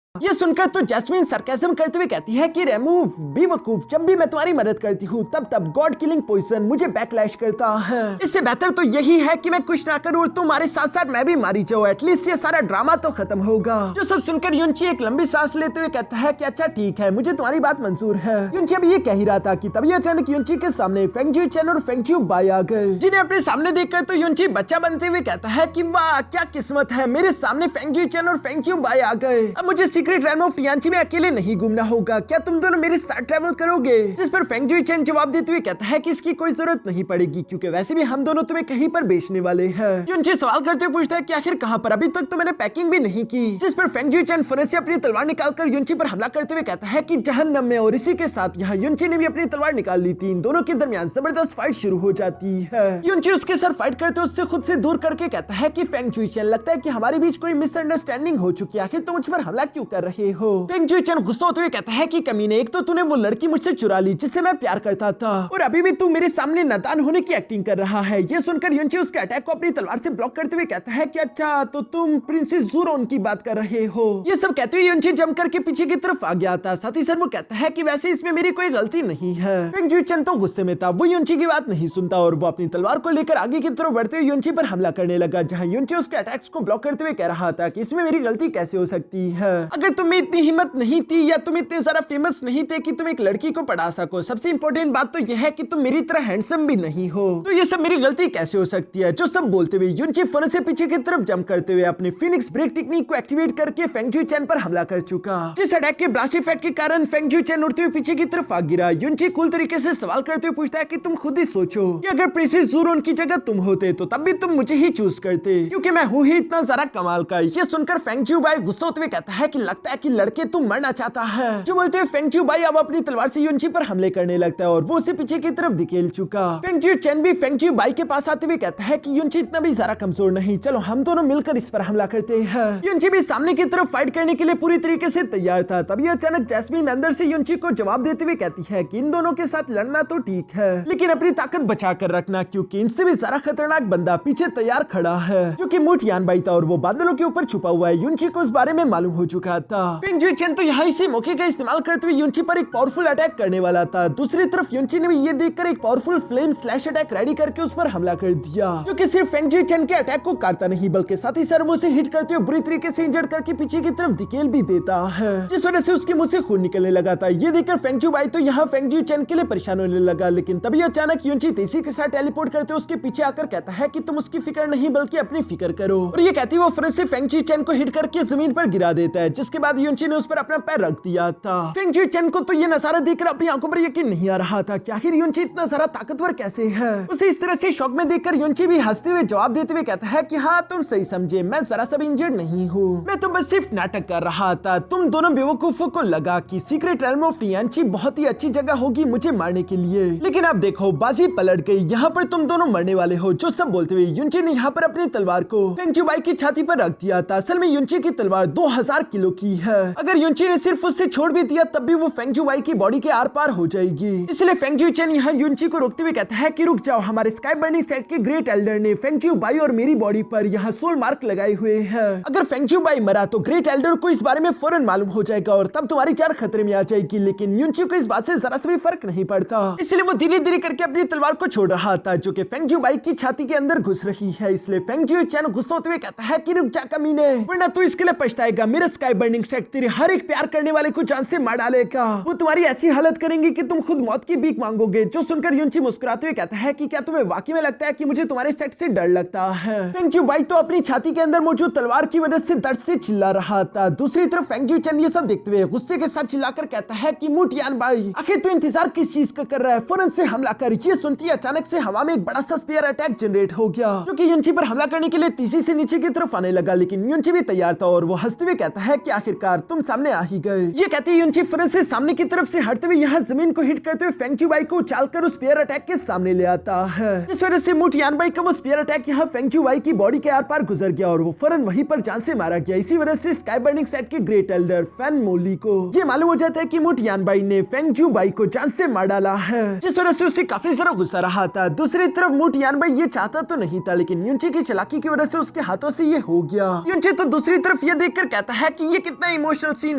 ये सुनकर तो जैस्मिन सरकाज़म करते हुए कहती है कि रिमूव बेवकूफ, जब भी मैं तुम्हारी मदद करती हूँ तब गॉड किलिंग पोइजन मुझे बैकलैश करता है। इससे बेहतर तो यही है कि मैं कुछ ना करूँ और तुम्हारे साथ साथ मैं भी मारी जाऊँ। एटलीस्ट ये सारा ड्रामा तो खत्म होगा। जो सब सुनकर युनची एक लंबी सांस लेते हुए कहता है कि अच्छा ठीक है, मुझे तुम्हारी बात मंजूर है। युनची अभी ये कह ही रहा था कि तभी अचानक युनची के सामने फेंगजी चेन और फेंगजी बाई आ गए, जिन्हें अपने सामने देखकर तो युनची बच्चा बनते हुए कहता है कि वाह क्या किस्मत है, मेरे सामने फेंगजी चेन और फेंगजी बाई आ गए। अब मुझे सीक्रेट रैन ऑफ टियांची में अकेले नहीं घूमना होगा। क्या तुम दोनों मेरे साथ ट्रैवल करोगे? जिस पर फेंगजी चेन जवाब देते हुए कहता है कि इसकी कोई जरूरत नहीं पड़ेगी क्योंकि वैसे भी हम दोनों तुम्हें कहीं पर बेचने वाले हैं। युनची सवाल करते हुए पूछता है कि आखिर कहां पर? अभी तक तो मैंने पैकिंग भी नहीं की। जिस पर फेंगजी चेन फुरे से अपनी तलवार निकालकर युनची पर हमला करते हुए कहता है कि जहन्नम में। और इसी के साथ यहाँ युनची ने भी अपनी तलवार निकाल ली थी। इन दोनों के दरमियान जबरदस्त फाइट शुरू हो जाती है। युनची उसके सर फाइट करते उससे खुद से दूर करके कहता है कि फेंगजी चेन, लगता है कि हमारे बीच कोई मिसअंडरस्टैंडिंग हो चुकी है। आखिर तुम मुझ पर हमला क्यों कर रहे हो? फेंगजी चेन गुस्सा होते हुए कहता है कि कमीने, एक तो तूने वो लड़की मुझसे चुरा ली जिससे मैं प्यार करता था, और अभी भी तू मेरे सामने नादान होने की एक्टिंग कर रहा है। ये सुनकर युनची उसके अटैक को अपनी तलवार से ब्लॉक करते हुए कहता है कि अच्छा तो तुम प्रिंसेस ज़ूरोन की बात कर रहे हो। ये सब कहते हुए युनची जम करके पीछे की तरफ आ गया था। साथ ही साथ वो कहता है कि वैसे इसमें मेरी कोई गलती नहीं है। फेंगजी चेन तो गुस्से में था, वो युनची की बात नहीं सुनता और वो अपनी तलवार को लेकर आगे की तरफ बढ़ते हुए युनची पर हमला करने लगा, जहाँ युनची उसके अटैक्स को ब्लॉक करते हुए कह रहा था कि इसमें मेरी गलती कैसे हो सकती है? अगर तुम्हें इतनी हिम्मत नहीं थी या तुम इतने ज्यादा फेमस नहीं थे कि तुम एक लड़की को पढ़ा सको, सबसे इंपॉर्टेंट बात तो यह है कि तुम मेरी तरह हैंडसम भी नहीं हो, तो ये सब मेरी गलती कैसे हो सकती है? जो सब बोलते हुए युनची फौरन से पीछे की तरफ जंप करते हुए अपनी फिनिक्स ब्रेक टेक्निक को एक्टिवेट करके फेंगजी चेन पर हमला कर चुका, जिस अटैक के ब्लास्ट इफेक्ट के कारण फेंगजी चेन उड़ते हुए पीछे की तरफ आ गिरा। युनची कूल तरीके से सवाल करते हुए पूछता है कि तुम खुद ही सोचो कि अगर प्रिंसेस ज़ूरोन की जगह तुम होते तो तब भी तुम मुझे ही चूज करते क्योंकि मैं हूँ ही इतना ज्यादा कमाल का। ये सुनकर फेंगजी बाई गुस्सा होते हुए कहता है कि लगता है कि लड़के तुम मरना चाहता है। जो बोलते हुए फेंगजी बाई अब अपनी तलवार से युनची पर हमले करने लगता है और वो उसे पीछे की तरफ धकेल चुका। फेंगजी चेन भी फेंगजी बाई के पास आते हुए कहता है कि युनची इतना भी ज्यादा कमजोर नहीं, चलो हम दोनों मिलकर इस पर हमला करते हैं। युनची भी सामने की तरफ फाइट करने के लिए पूरी तरीके से तैयार था। तभी अचानक जैस्मिन अंदर से युनची को जवाब देते हुए कहती है कि इन दोनों के साथ लड़ना तो ठीक है लेकिन अपनी ताकत बचा कर रखना क्योंकि इनसे भी ज्यादा खतरनाक बंदा पीछे तैयार खड़ा है जो कि मू टियानबाई था और वो बादलों के ऊपर छुपा हुआ है। युनची को इस बारे में मालूम हो चुका था। फेंगजी चेन तो यहाँ इसी मौके का इस्तेमाल करते हुए युनची पर एक पावरफुल अटैक करने वाला था। दूसरी तरफ युनची ने भी ये देखकर एक powerful flame slash attack ready करके उस पर हमला कर दिया जो कि सिर्फ फेंगजी चेन के अटैक को काटता नहीं बल्कि साथ ही साथ वो उसे हिट करते हुए बुरी तरीके से इंजर्ड करके पीछे की तरफ धकेल भी देता है जिस वजह से उसके मुंह से खून निकलने लगा था। ये देखकर फेंगजी बाई तो यहाँ फेंगजी चेन के लिए परेशान होने लगा, लेकिन तभी अचानक युनची तेजी के साथ टेलीपोर्ट करते उसके पीछे आकर कहता है कि तुम उसकी फिक्र नहीं बल्कि अपनी फिक्र करो, और ये कहती वो फिर से फेंगजी चेन को हिट करके जमीन पर गिरा देता है जिसके बाद युनची ने उस पर अपना पैर रख दिया था। फेंगजी चेन को तो ये नजारा देखकर अपनी आंखों पर यकीन नहीं आ रहा था कि आखिर युनची इतना सारा ताकतवर कैसे है। उसे इस तरह से शौक में देखकर युनची भी हंसते हुए जवाब देते हुए कहता है कि हाँ तुम सही समझे, मैं जरा सा भी इंजर्ड नहीं हूँ, मैं तो बस सिर्फ नाटक कर रहा था। तुम दोनों बेवकूफों को लगा कि सीक्रेट रेल्म ऑफ टियांची बहुत ही अच्छी जगह होगी मुझे मारने के लिए, लेकिन अब देखो बाजी पलट गई, यहाँ पर तुम दोनों मरने वाले हो। जो सब बोलते हुए युनची ने यहाँ पर अपनी तलवार को फेंगजी बाई की छाती पर रख दिया था। असल में युनची की तलवार 2000 किलो की है, अगर युनची ने सिर्फ उससे छोड़ भी दिया तब भी वो फेंगजी बाई की बॉडी के आर पार हो जाएगी। इसलिए फेंगजी चेन यहाँ युनची को रोकते हुए कहता है कि रुक जाओ, हमारे स्काई बर्निंग सेट के ग्रेट एल्डर ने फेंगजी बाई और मेरी बॉडी पर यहाँ सोल मार्क लगाए हुए हैं। अगर फेंगजी बाई मरा तो ग्रेट एल्डर को इस बारे में फौरन मालूम हो जाएगा और तब तुम्हारी जान खतरे में आ जाएगी, लेकिन युनची को इस बात से जरा सा भी फर्क नहीं पड़ता। इसलिए वो धीरे धीरे करके अपनी तलवार को छोड़ रहा था जो कि फेंगजी बाई की छाती के अंदर घुस रही है। इसलिए फेंगजी चेन गुस्सा होते हुए कहता है कि रुक जा कमीने, वरना तू इसके लिए पछताएगा। मेरा स्काई बर्निंग सेट तेरे हर एक प्यार करने वाले को जान से मार डालेगा। वो तुम्हारी ऐसी हालत करेंगे कि तुम खुद मौत की भीख मांगोगे। जो सुनकर युनची मुस्कुराते हुए कहता है कि क्या तुम्हें वाकई में लगता है कि मुझे तुम्हारे सेट से डर लगता है। फेंगजू बाई तो अपनी छाती के अंदर मौजूद तलवार की वजह से दर्द से चिल्ला रहा था। दूसरी तरफ फेंगजू चन ये सब देखते हुए गुस्से के साथ चिल्लाकर कहता है कि मू टियानबाई, आखिर तू इंतजार किस चीज का कर रहा है, फौरन से हमला कर। ये सुनती अचानक से हवा में एक बड़ा सा स्पीयर अटैक जनरेट हो गया जो कि युनची पर हमला करने के लिए तीसी से नीचे की तरफ आने लगा। लेकिन युनची भी तैयार था और वो हंसते हुए कहता है कि आखिरकार तुम सामने आ ही गए। ये कहते ही युनची फौरन से सामने की तरफ से हटते हुए यहाँ जमीन को हिट करते हुए फेंगजू बाई को उछालकर उस स्पीयर अटैक के सामने ले आता है। इस वजह से मू टियानबाई का वो स्पीयर अटैक यहाँ फेंगजू बाई की बॉडी के आर पार गुजर गया और वो फौरन वहीं पर जान से मारा गया। इसी वजह से स्काई बर्निंग सेट के ग्रेट एल्डर फैन मोली को ये मालूम हो जाता है कि मू टियानबाई ने फेंगजू बाई को जान से मार डाला है, जिस वजह से उसे काफी ज्यादा गुस्सा रहा था। दूसरी तरफ मू टियानबाई ये चाहता तो नहीं था, लेकिन युनची की चालाकी की वजह से उसके हाथों से ये हो गया। युनची तो दूसरी तरफ ये देखकर कहता है कि ये कितना इमोशनल सीन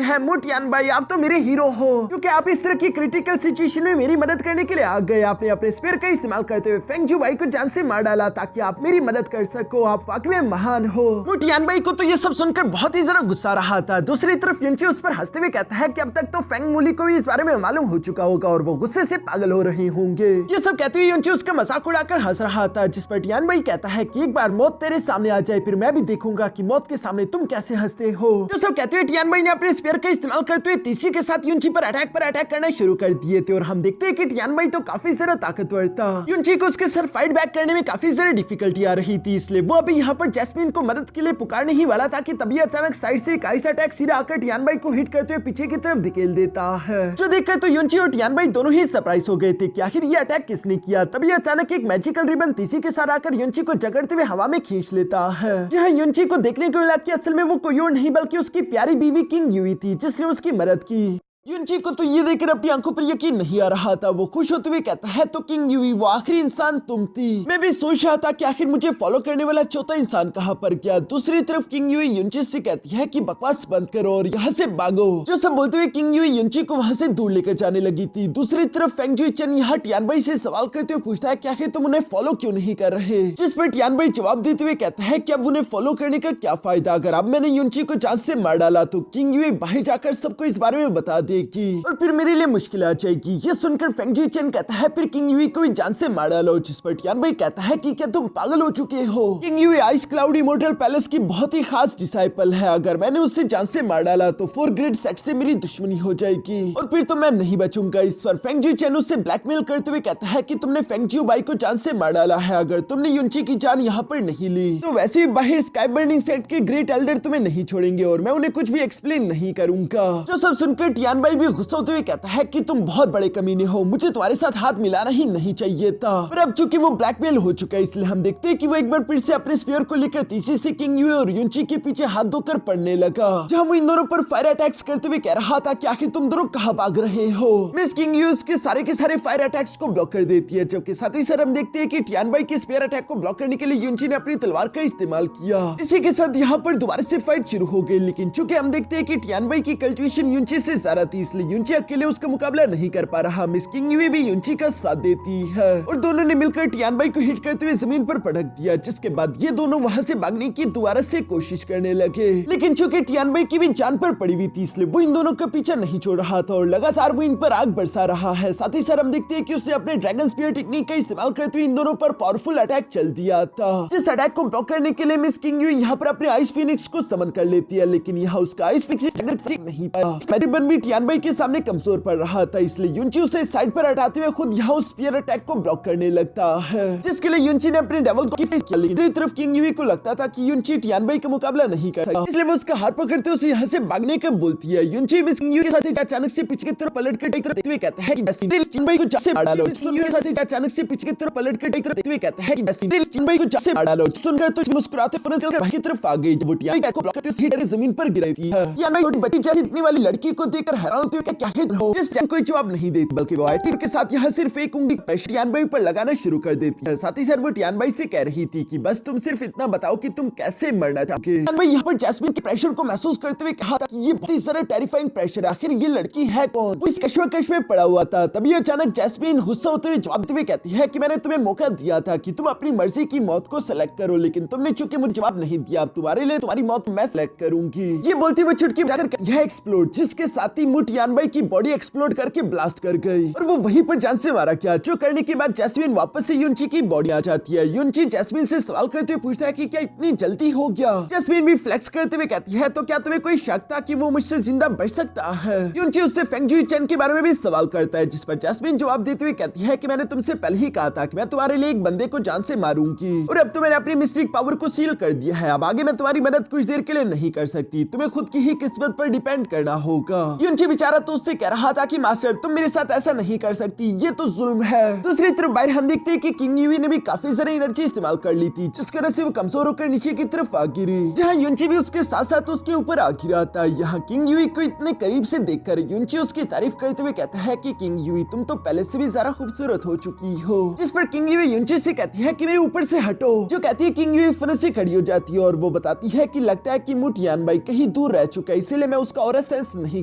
है। मू टियानबाई, आप तो मेरे हीरो हो, क्योंकि आप इस तरह की क्रिटिकल सिचुएशन में मेरी मदद करने के लिए आ गए। आपने अपने स्पीयर का इस्तेमाल करते हुए फेंगजू बाई को जान से मार डाला ताकि आप मेरी मदद कर सको। आप वाकई में महान हो। मू टियानबाई को तो ये सब सुनकर बहुत ही ज्यादा गुस्सा रहा था। दूसरी तरफ युनची उस पर हंसते हुए कहता है कि अब तक तो फेंग मोली को भी इस बारे में मालूम हो चुका होगा और वो गुस्से से पागल हो रहे होंगे। ये सब कहते हुए युनची उसका मजाक उड़ाकर हंस रहा था, जिस पर टियानबाई कहता है कि एक बार मौत तेरे सामने आ जाए फिर मैं भी देखूंगा कि मौत के सामने तुम कैसे हंसते हो। ये सब कहते हुए टियानबाई ने अपने स्पीयर का इस्तेमाल करते हुए तीसी के साथ युनची पर अटैक करना शुरू कर दिए थे और हम देखते हैं कि टियानबाई तो काफी ज्यादा ताकतवर था। युनची को उसके सर फाइट बैक करने में काफी ज्यादा डिफिकल्टी आ रही थी, इसलिए वो अभी यहाँ पर जैस्मिन को मदद के लिए पुकारने ही वाला था कि तभी अचानक साइड से एक आइस अटैक सीधा आकर टियानबाई को हिट करते हुए पीछे की तरफ धकेल देता है, जो देखकर तो युनची और टियानबाई दोनों ही सरप्राइज हो गए थे कि आखिर ये अटैक किसने किया। तभी अचानक एक मैजिकल रिबन तीसी के साथ आकर युनची को जकड़ते हुए हवा में खींच लेता है, जहाँ युनची को देखने को मिला कि असल में वो कोई और नहीं बल्कि उसकी प्यारी बीवी किंग यूई थी जिसने उसकी मदद की। युनची को तो ये देखकर अपनी आंखों पर यकीन नहीं आ रहा था। वो खुश होते हुए कहता है तो किंग यूई, वो आखिरी इंसान तुम थी। मैं भी सोच रहा था कि आखिर मुझे फॉलो करने वाला चौथा इंसान कहाँ पर गया। दूसरी तरफ किंग यूई युनची से कहती है कि बकवास बंद करो और यहाँ से भागो। जो सब बोलते हुए किंग यूई युनची को वहाँ से दूर लेकर जाने लगी थी। दूसरी तरफ फेंगजू चन यहाँ टियानबाई से सवाल करते हुए पूछता है कि आखिर तुम उन्हें फॉलो क्यों नहीं कर रहे, जिस पर टियानबाई जवाब देते हुए कहता है कि अब उन्हें फॉलो करने का क्या फायदा, अगर अब मैंने युनची को जान से मार डाला तो किंग यूई बाहर जाकर सबको इस बारे में बता देगी और फिर मेरे लिए मुश्किल आ जाएगी। ये सुनकर फेंगजू चन कहता है फिर किंग यूई को भी जान से मार डालो, जिस पर टियानबाई कहता है कि क्या तुम पागल हो चुके हो। Qing Yue ice cloud immortal palace की बहुत ही खास डिसाइपल है, अगर मैंने उससे जान से मार डाला तो 4 ग्रेड सेट से मेरी दुश्मनी हो जाएगी और फिर तो मैं नहीं बचूंगा। इस पर फेंगजू चन उससे ब्लैकमेल करते हुए कहता है कि तुमने फेंगजू बाई को जान से मार डाला है, अगर तुमने युनची की जान यहाँ पर नहीं ली तो वैसे भी बाहर स्काई बर्निंग सेट के ग्रेट एल्डर तुम्हें नहीं छोड़ेंगे और मैं उन्हें कुछ भी एक्सप्लेन नहीं करूंगा। जो सब सुनकर टियानबाई भी गुस्सा होते हुए कहता है कि तुम बहुत बड़े कमीने हो, मुझे तुम्हारे साथ हाथ मिलाना ही नहीं चाहिए था। पर अब चूंकि वो ब्लैकमेल हो चुका है इसलिए हम देखते हैं कि वो एक बार फिर से अपने स्पीयर को लेकर तीसरी से किंग यूई और युनची के पीछे हाथ धोकर पड़ने लगा, जहाँ वो इन दोनों पर फायर अटैक्स करते हुए कह रहा था कि आखिर तुम दोनों कहाँ भाग रहे हो। मिस किंग यूई उसके सारे के सारे फायर अटैक्स को ब्लॉक कर देती है, जबकि साथ ही साथ हम देखते हैं कि टियानबाई के स्पीयर अटैक को ब्लॉक करने के लिए युनची ने अपनी तलवार का इस्तेमाल किया। इसी के साथ यहाँ पर दोबारा से फाइट शुरू हो गई, लेकिन चूंकि हम देखते हैं कि टियानबाई की कल्टिवेशन युनची से ज्यादा थी इसलिए युनची अकेले उसका मुकाबला नहीं कर पा रहा। मिस किंग यूई भी युनची का साथ देती है और दोनों ने मिलकर टियानबाई को हिट करते हुए जमीन पर पटक दिया, जिसके बाद ये दोनों वहां से भागने की दोबारा से कोशिश करने लगे। लेकिन चूंकि टियानबाई की भी जान पर पड़ी हुई थी इसलिए वो इन दोनों का पीछा नहीं छोड़ रहा था और लगातार वो इन पर आग बरसा रहा है। साथ ही साथ हम देखते हैं कि उसने अपने ड्रैगन स्पीयर टेक्निक का इस्तेमाल करते हुए इन दोनों पर पावरफुल अटैक चल दिया था, जिस अटैक को ब्लॉक करने के लिए मिस किंग यूई यहाँ पर अपने आइस फिनिक्स को समन कर लेती है, लेकिन यहाँ उसका आइस फिनिक्स नहीं पाया। मैरिबन भी टियानबाई के सामने कमजोर पड़ रहा था, इसलिए युनची उसे साइड पर हटाते हुए खुद यहाँ उस स्पीयर अटैक को ब्लॉक करने लगता है, जिसके लिए युनची ने अपने डेविल को फेस किया। लेकिन दूसरी तरफ किंग यूई को लगता था कि युनची टियानबाई का मुकाबला नहीं कर सकता, इसलिए वो उसका हाथ पकड़ते उसे यहाँ से भागने का बोलती है। युनची मिस किंग यूई के साथ अचानक से पीछे की तरफ पलट कर देखते हुए कहता है कि टियानबाई को जान से मार डालो। किंग यूई के साथ अचानक से पीछे की तरफ पलट कर देखते हुए कहता है कि टियानबाई को जान से मार डालो। सुनकर तो मुस्कुराते फौरन भाई की तरफ आ गई, वो टियानबाई को ब्लॉक करते हुए जमीन पर गिर रही है। टियानबाई छोटी बच्ची जैसी दिखने वाली लड़की को देखकर हैरान होते हुए क्या कहते हो। जिस चैन कोई जवाब नहीं देती बल्कि वो एटीट्यूड के साथ यहाँ सिर्फ एक उंगली प्रेशर टियानबाई पर लगाना शुरू कर देती है। साथ ही साथ वो टियानबाई से कह रही थी कि बस तुम सिर्फ इतना बताओ कि तुम कैसे मरना चाहोगे। टियानबाई यहाँ पर जैस्मिन के प्रेशर को महसूस करते हुए कहा था कि ये बहुत ही ज्यादा टेरिफाइंग प्रेशर है, आखिर ये लड़की है कौन। वो इस कश्मकश में पड़ा हुआ था। तभी अचानक जैस्मिन गुस्सा होते हुए जवाब देते हुए कहती है कि मैंने तुम्हें मौका दिया था कि तुम अपनी मर्जी की मौत को सेलेक्ट करो, लेकिन तुमने चूंकि मुझे जवाब नहीं दिया, अब तुम्हारे लिए तुम्हारी मौत मैं सेलेक्ट करूंगी। ये बोलती हुए चुटकी बजाकर यह एक्सप्लोड, जिसके साथ ही मुंह टियानबाई की बॉडी एक्सप्लोड करके ब्लास्ट कर गई और वो वहीं पर जान से मारा गया। जो करने के बाद जैस्मिन वापस से युनची की बॉडी आ जाती है। युनची जैस्मिन से सवाल करते हुए पूछता है कि क्या इतनी जल्दी हो गया। जैस्मिन भी फ्लेक्स करते हुए कहती है तो क्या तुम्हें कोई शक था कि वो मुझसे जिंदा बच सकता है। युनची उससे फेंगजुई चैन के बारे में भी सवाल करता है, जिस पर जैस्मिन जवाब देते हुए कहती है कि मैंने तुमसे पहले ही कहा था कि मैं तुम्हारे लिए एक बंदे को जान से मारूंगी और अब तो मैंने अपनी मिस्टिक पावर को सील कर दिया है। अब आगे मैं तुम्हारी मदद कुछ देर के लिए नहीं कर सकती, तुम्हें खुद की ही किस्मत पर डिपेंड करना होगा। युनची बेचारा तो उससे कह रहा था कि मास्टर तुम मेरे साथ ऐसा नहीं कर सकती, ये तो जुल्म है। दूसरी तरफ बाहर हम देखते हैं कि किंग यूई ने भी काफी ज्यादा एनर्जी इस्तेमाल कर ली थी, जिसकी वजह से वो कमजोर होकर नीचे की तरफ आ गिरी, जहाँ युनची भी उसके साथ साथ उसके ऊपर आ गिरा था। यहाँ किंग यूई को इतने करीब से देखकर युनची उसकी तारीफ करते हुए कहता है कि किंग यूई तुम तो पहले से भी ज्यादा खूबसूरत हो चुकी हो। जिस पर किंग यूई युनची से कहती है कि मेरे ऊपर से हटो। जो कहती है किंग यूई फिर से खड़ी हो जाती है और वो बताती है कि लगता है कि मुंह टियानबाई कहीं दूर रह चुका है, इसीलिए मैं उसका ऑरा सेंस नहीं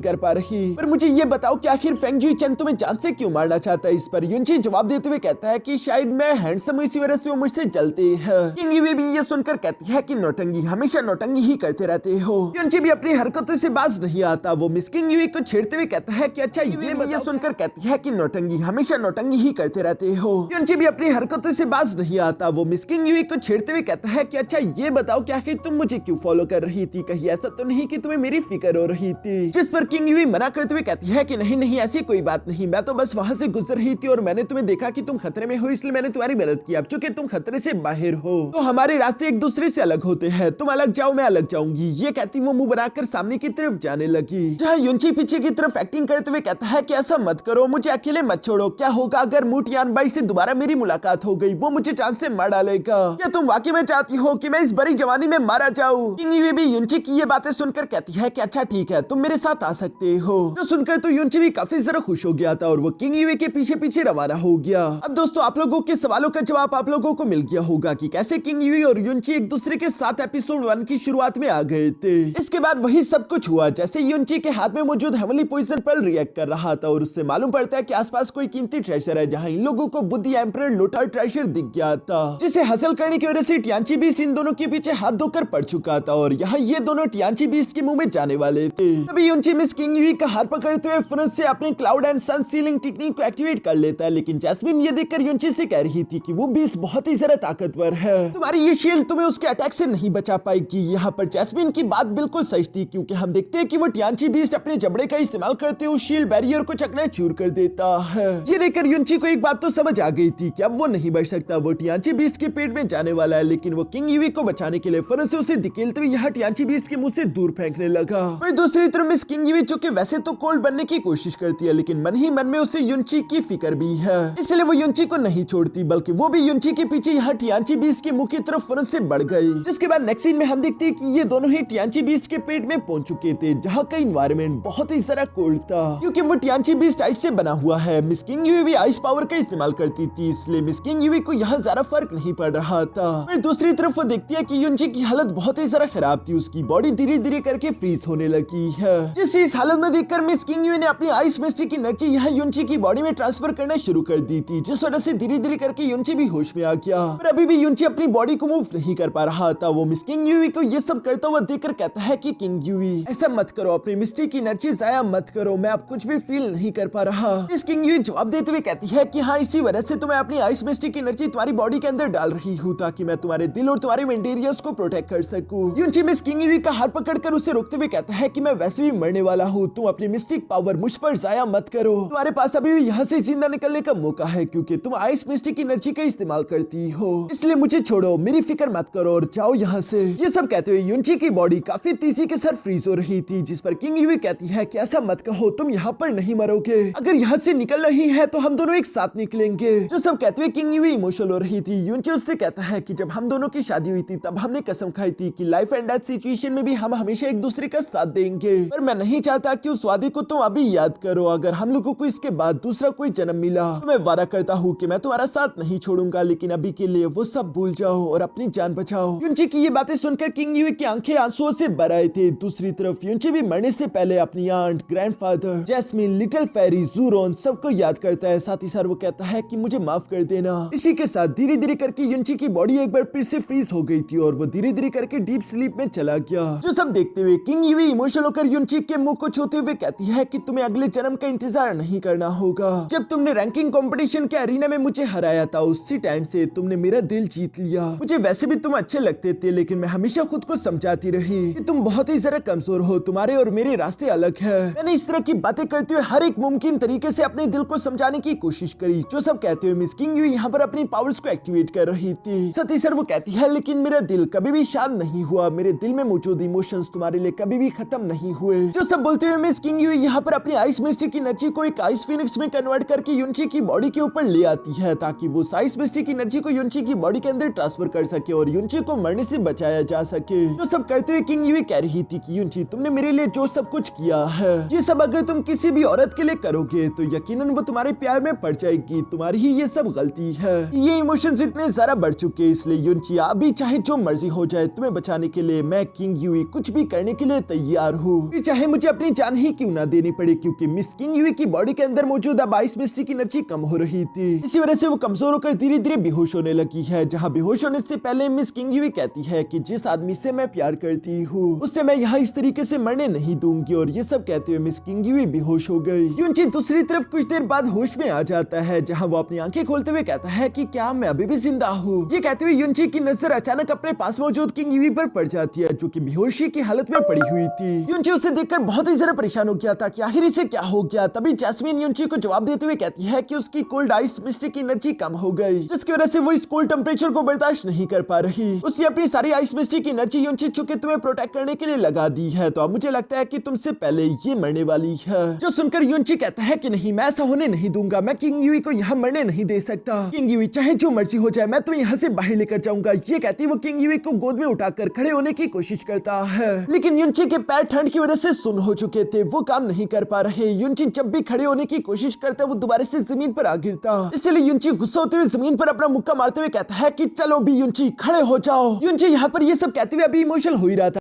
कर पा रही। पर मुझे ये बताओ कि आखिर फेंगजुई चैन तुम्हें जान से क्यों मारना चाहता है। इस पर युनची जवाब देते हुए कहता है कि शायद मैं हैंडसम हूं, इसी वजह से वो मुझसे जलते हैं। किंग यूई भी ये सुनकर कहती है कि नौटंगी हमेशा नौटंगी ही करते रहते हो। युनची भी अपनी हरकतों से बाज नहीं आता। वो मिस किंग यूई को छेड़ते हुए कहता है कि अच्छा ये सुनकर कहती है कि नौटंगी हमेशा नौटंगी ही करते रहते हो। युनची भी अपनी हरकतों से बाज नहीं आता। वो मिस किंग यूई को छेड़ते हुए कहता है कि अच्छा ये बताओ कि आखिर तुम मुझे क्यों फॉलो कर रही थी, कहीं ऐसा तो नहीं कि तुम्हें मेरी फिक्र हो रही थी। जिस पर किंग यूई मना करते हुए कहती है कि नहीं नहीं ऐसी कोई बात नहीं, मैं तो बस वहां से गुजर रही थी और मैंने तुम्हें देखा कि तुम खतरे में हो, इसलिए मैंने तुम्हारी मदद की। अब चूंकि तुम खतरे से बाहर हो तो हमारे रास्ते एक दूसरे से अलग होते हैं, तुम अलग जाओ मैं अलग जाऊंगी। ये कहती वो मुंह बनाकर सामने की तरफ जाने लगी, जहाँ युनची पीछे की तरफ एक्टिंग करते हुए कहता है कि ऐसा मत करो, मुझे अकेले मत छोड़ो। क्या होगा अगर मुंह टियानबाई से दोबारा मेरी मुलाकात हो गई, वो मुझे जान से मार डालेगा। क्या तुम वाकई में चाहती हो कि मैं इस बड़ी जवानी में मारा जाऊं? किंग यूई भी युनची की ये बातें सुनकर कहती है कि अच्छा ठीक है तुम मेरे साथ आ सकते हो। जो सुनकर तो युनची भी काफी जरा खुश हो गया था और वो किंग यूई के पीछे पीछे रवाना हो गया। अब दोस्तों आप लोगों के सवालों का जवाब आप लोगों को मिल गया होगा कि कैसे किंग यूई और युनची एक दूसरे के साथ एपिसोड 1 की शुरुआत में आ गए थे। इसके बाद वही सब कुछ हुआ जैसे युनची के हाथ में मौजूद हेवनली पॉइजन पर्ल रिएक्ट कर रहा था और उससे मालूम पड़ता है कि आसपास कोई कीमती ट्रेजर है, जहां इन लोगों को बुद्धि एम्परर लोथर ट्रेजर दिख गया था, जिसे हासिल करने की वजह से टियानची बीस्ट इन दोनों के पीछे हाथ धोकर पड़ चुका था और यहाँ ये दोनों टियानची बीस्ट के मुंह में जाने वाले थे। तभी युनची मिस किंग यूई का हाथ पकड़ते हुए फिर से अपने cloud and sun sealing technique को एक्टिवेट कर लेता है, लेकिन जैस्मिन ये देखकर युनची से कह रही थी कि वो बीस्ट बहुत ही ज्यादा ताकतवर है, तुम्हारी ये शील्ड तुम्हें उसके अटैक से नहीं बचा पाएगी। यहाँ पर जैस्मिन की बात बिल्कुल सही थी, क्योंकि हम देखते हैं कि वो टियानची बीस्ट अपने जबड़े का इस्तेमाल करते हुए शील्ड बैरियर को चकनाचूर कर देता है। ये देखकर युनची को एक बात तो समझ आ गई थी कि अब वो नहीं बच सकता, वो टियानची बीस्ट के पेट में जाने वाला है, लेकिन वो किंग यूई को बचाने के लिए फिर से उसे धकेलते हुए यहाँ टियानची बीस्ट के मुंह से दूर फेंकने लगा। पर दूसरी तरफ मिस किंग यूई जो कि वैसे तो कोल्ड बनने की कोशिश करती है, लेकिन मन ही मन में उसे युनची की फिक्र भी है, इसलिए वो युनची को नहीं छोड़ती, बल्कि वो भी युनची के पीछे यहाँ टियानची बीस्ट के मुंह की तरफ फिर से बढ़ गई। जिसके बाद नेक्स्ट सीन में हम देखते हैं कि ये दोनों ही टियानची बीस्ट के पेट में पहुंच चुके थे, जहाँ का इन्वायरमेंट बहुत ही ज्यादा कोल्ड था, क्योंकि वो टियानची बीस्ट आइस से बना हुआ है। मिस किंग यूई भी आइस पावर का इस्तेमाल करती थी, इसलिए मिस किंग यूई को यहाँ ज्यादा फर्क नहीं पड़ रहा था। फिर दूसरी तरफ वो देखती है कि युनची की हालत बहुत ही ज्यादा खराब थी, उसकी बॉडी धीरे धीरे करके फ्रीज होने लगी है। जिस इस हालत में देखकर मिस किंग यूई ने अपनी आइस मिस्टिक एनर्जी यहाँ युनची की बॉडी में ट्रांसफर करना शुरू कर दी थी, जिस वजह से धीरे धीरे करके युनची भी होश में आ गया। पर अभी भी युनची अपनी बॉडी को मूव नहीं कर पा रहा था। वो मिस किंग यूई को ये सब करता हुआ देखकर कहता है कि किंग यूई ऐसा मत करो, अपनी मिस्टिक एनर्जी जाया मत करो, मैं अब कुछ भी फील नहीं कर पा रहा। मिस किंग यूई जवाब देते हुए कहती है कि हाँ इसी वजह से तो मैं अपनी आइस मिस्टिक एनर्जी तुम्हारी बॉडी के अंदर डाल रही हूँ, ताकि मैं तुम्हारे दिल और तुम्हारे मेंटेरियस को प्रोटेक्ट कर सकूं। युनची मिस किंग यूई का हाथ पकड़कर उसे रोकते हुए कहता है कि मैं वैसे भी मरने वाला हूँ, तुम अपनी मिस्टिक पावर मुझ पर जाया मत करो, तुम्हारे पास अभी भी यहाँ से जिंदा निकलने का मौका है, क्योंकि तुम आइस मिस्टिक एनर्जी का इस्तेमाल करती हो, इसलिए मुझे छोड़ो, मेरी फिक्र मत करो और जाओ यहाँ से। ये सब कहते हुए युनची की बॉडी काफी तेजी के साथ फ्रीज हो रही थी, जिस पर किंग यूई कहती है कि ऐसा मत कहो, तुम यहाँ पर नहीं मरोगे, अगर यहाँ से निकल रही है तो हम दोनों एक साथ निकलेंगे। जो सब कहते हुए किंग यूई इमोशनल हो रही थी। युनची उससे कहता है कि जब हम दोनों की शादी हुई थी तब हमने कसम खाई थी कि लाइफ एंड डेथ सिचुएशन में भी हम हमेशा एक दूसरे का साथ देंगे, पर मैं नहीं चाहता कि उस वादे को तुम अभी याद करो। अगर हम लोगों को इसके बाद दूसरा कोई जन्म मिला तो मैं वादा करता हूँ कि मैं तुम्हारा साथ नहीं छोड़ूंगा, लेकिन अभी के लिए वो सब भूल जाओ और अपनी जान बचाओ। युनची की ये बातें सुनकर किंग यूई की आंखें आंसुओं से भर आई थी। दूसरी तरफ युनची भी मरने से पहले अपनी aunt, grandfather, jasmine, little fairy, ज़ूरोन सबको याद करता है। साथ ही साथ वो कहता है कि मुझे माफ कर देना। इसी के साथ धीरे धीरे करके युनची की बॉडी एक बार फिर से फ्रीज हो गई थी और वो धीरे धीरे करके डीप स्लीप में चला गया। जो सब देखते हुए किंग यूई इमोशनल होकर युनची के मुंह को छूते हुए कहती है कि तुम्हें अगले जन्म का इंतजार नहीं करना होगा। जब तुमने रैंकिंग कंपटीशन के अरीना में मुझे हराया था, उसी टाइम से तुमने मेरा दिल जीत लिया। मुझे वैसे भी तुम अच्छे लगते थे, लेकिन मैं हमेशा खुद को समझाती रही कि तुम बहुत ही जरा कमजोर हो, तुम्हारे और मेरे रास्ते अलग है। मैंने इस तरह की बातें करते हुए हर एक मुमकिन तरीके से अपने दिल को समझाने की कोशिश करी। जो सब कहते हुए मिस किंग यूई यहाँ पर अपनी पावर्स को एक्टिवेट कर रही थी। सती सर वो कहती है लेकिन मेरा दिल कभी भी शांत नहीं हुआ, मेरे दिल में मौजूद इमोशंस तुम्हारे लिए कभी भी खत्म नहीं हुए। जो सब बोलते हुए मिस किंग यूई यहाँ पर अपनी आइस मिस्टी की एनर्जी को एक आइस फिनिक्स में कन्वर्ट करके युनची की बॉडी के ऊपर ले आती है, ताकि वो आइस मिस्टी की एनर्जी को युनची की बॉडी के अंदर ट्रांसफर कर सके और युनची को मरने से बचाया जा सके। जो सब करते हुए किंग यूई कह रही थी कि युनची तुमने मेरे लिए जो सब कुछ किया है, ये सब अगर तुम किसी भी औरत के लिए करोगे तो यकीनन वो तुम्हारे प्यार में पड़ जाएगी। तुम्हारी ही ये सब गलती है। ये इमोशंस इतने ज्यादा बढ़ चुके, इसलिए युनची अभी चाहे जो मर्जी हो जाए तुम्हें बचाने के लिए मैं किंग यूई कुछ भी करने के लिए तैयार हूँ, चाहे मुझे अपनी जान ही क्यों ना देनी पड़े। क्योंकि मिस किंग यूई की बॉडी के अंदर मौजूद अब आइस मिस्टी की एनर्जी कम हो रही थी। इसी वजह से वो कमजोर होकर धीरे धीरे बेहोश होने लगी है। जहाँ बेहोश होने से पहले मिस किंग यूई कहती है कि जिस आदमी से मैं प्यार करती हूँ उससे मैं यहाँ इस तरीके से मरने नहीं दूंगी। और ये सब कहते हुए मिस किंग यूई बेहोश हो गई। युनची दूसरी तरफ कुछ देर बाद होश में आ जाता है, जहाँ वो अपनी आंखें खोलते हुए कहता है कि क्या मैं अभी भी जिंदा हूँ। ये कहते हुए युनची की नजर अचानक अपने पास मौजूद किंग यूई पर पड़ जाती है, जो कि बेहोशी की हालत में पड़ी हुई थी। युनची उसे देखकर बहुत ही ज्यादा परेशान हो गया था कि आखिर इसे क्या हो गया। तभी जैस्मिन युनची को जवाब देते हुए कहती है कि उसकी कोल्ड आइस मिस्टी की एनर्जी कम हो गई, जिसकी वजह से वो इस कोल्ड टेम्परेचर को बर्दाश्त नहीं कर पा रही। उसने अपनी सारी आइस मिस्टी की एनर्जी युनची चुके तुम्हें प्रोटेक्ट करने के लिए लगा दी है, तो अब मुझे लगता है कि तुमसे पहले ये मरने वाली है। जो सुनकर युनची कहता है कि नहीं, मैं ऐसा होने नहीं दूंगा, मैं किंग यूई को यहाँ मरने नहीं दे सकता। किंग यूई चाहे जो मर्जी हो जाए, मैं तुम्हें यहाँ से बाहर लेकर जाऊंगा। ये कहती वो किंग यूई को गोद में उठाकर खड़े होने की कोशिश करता है, लेकिन युनची के पैर ठंड की वजह से सुन्न हो चुके थे, वो काम नहीं कर पा रहे। युनची जब भी खड़े होने की कोशिश करता वो दोबारा से जमीन पर आ गिरता। इसलिए युनची गुस्सा होते हुए जमीन पर अपना मुक्का मारते हुए कहता है कि चलो भी युनची खड़े हो जाओ। युनची यहाँ पर ये सब कहते हुए अभी इमोशनल हो ही रहा था।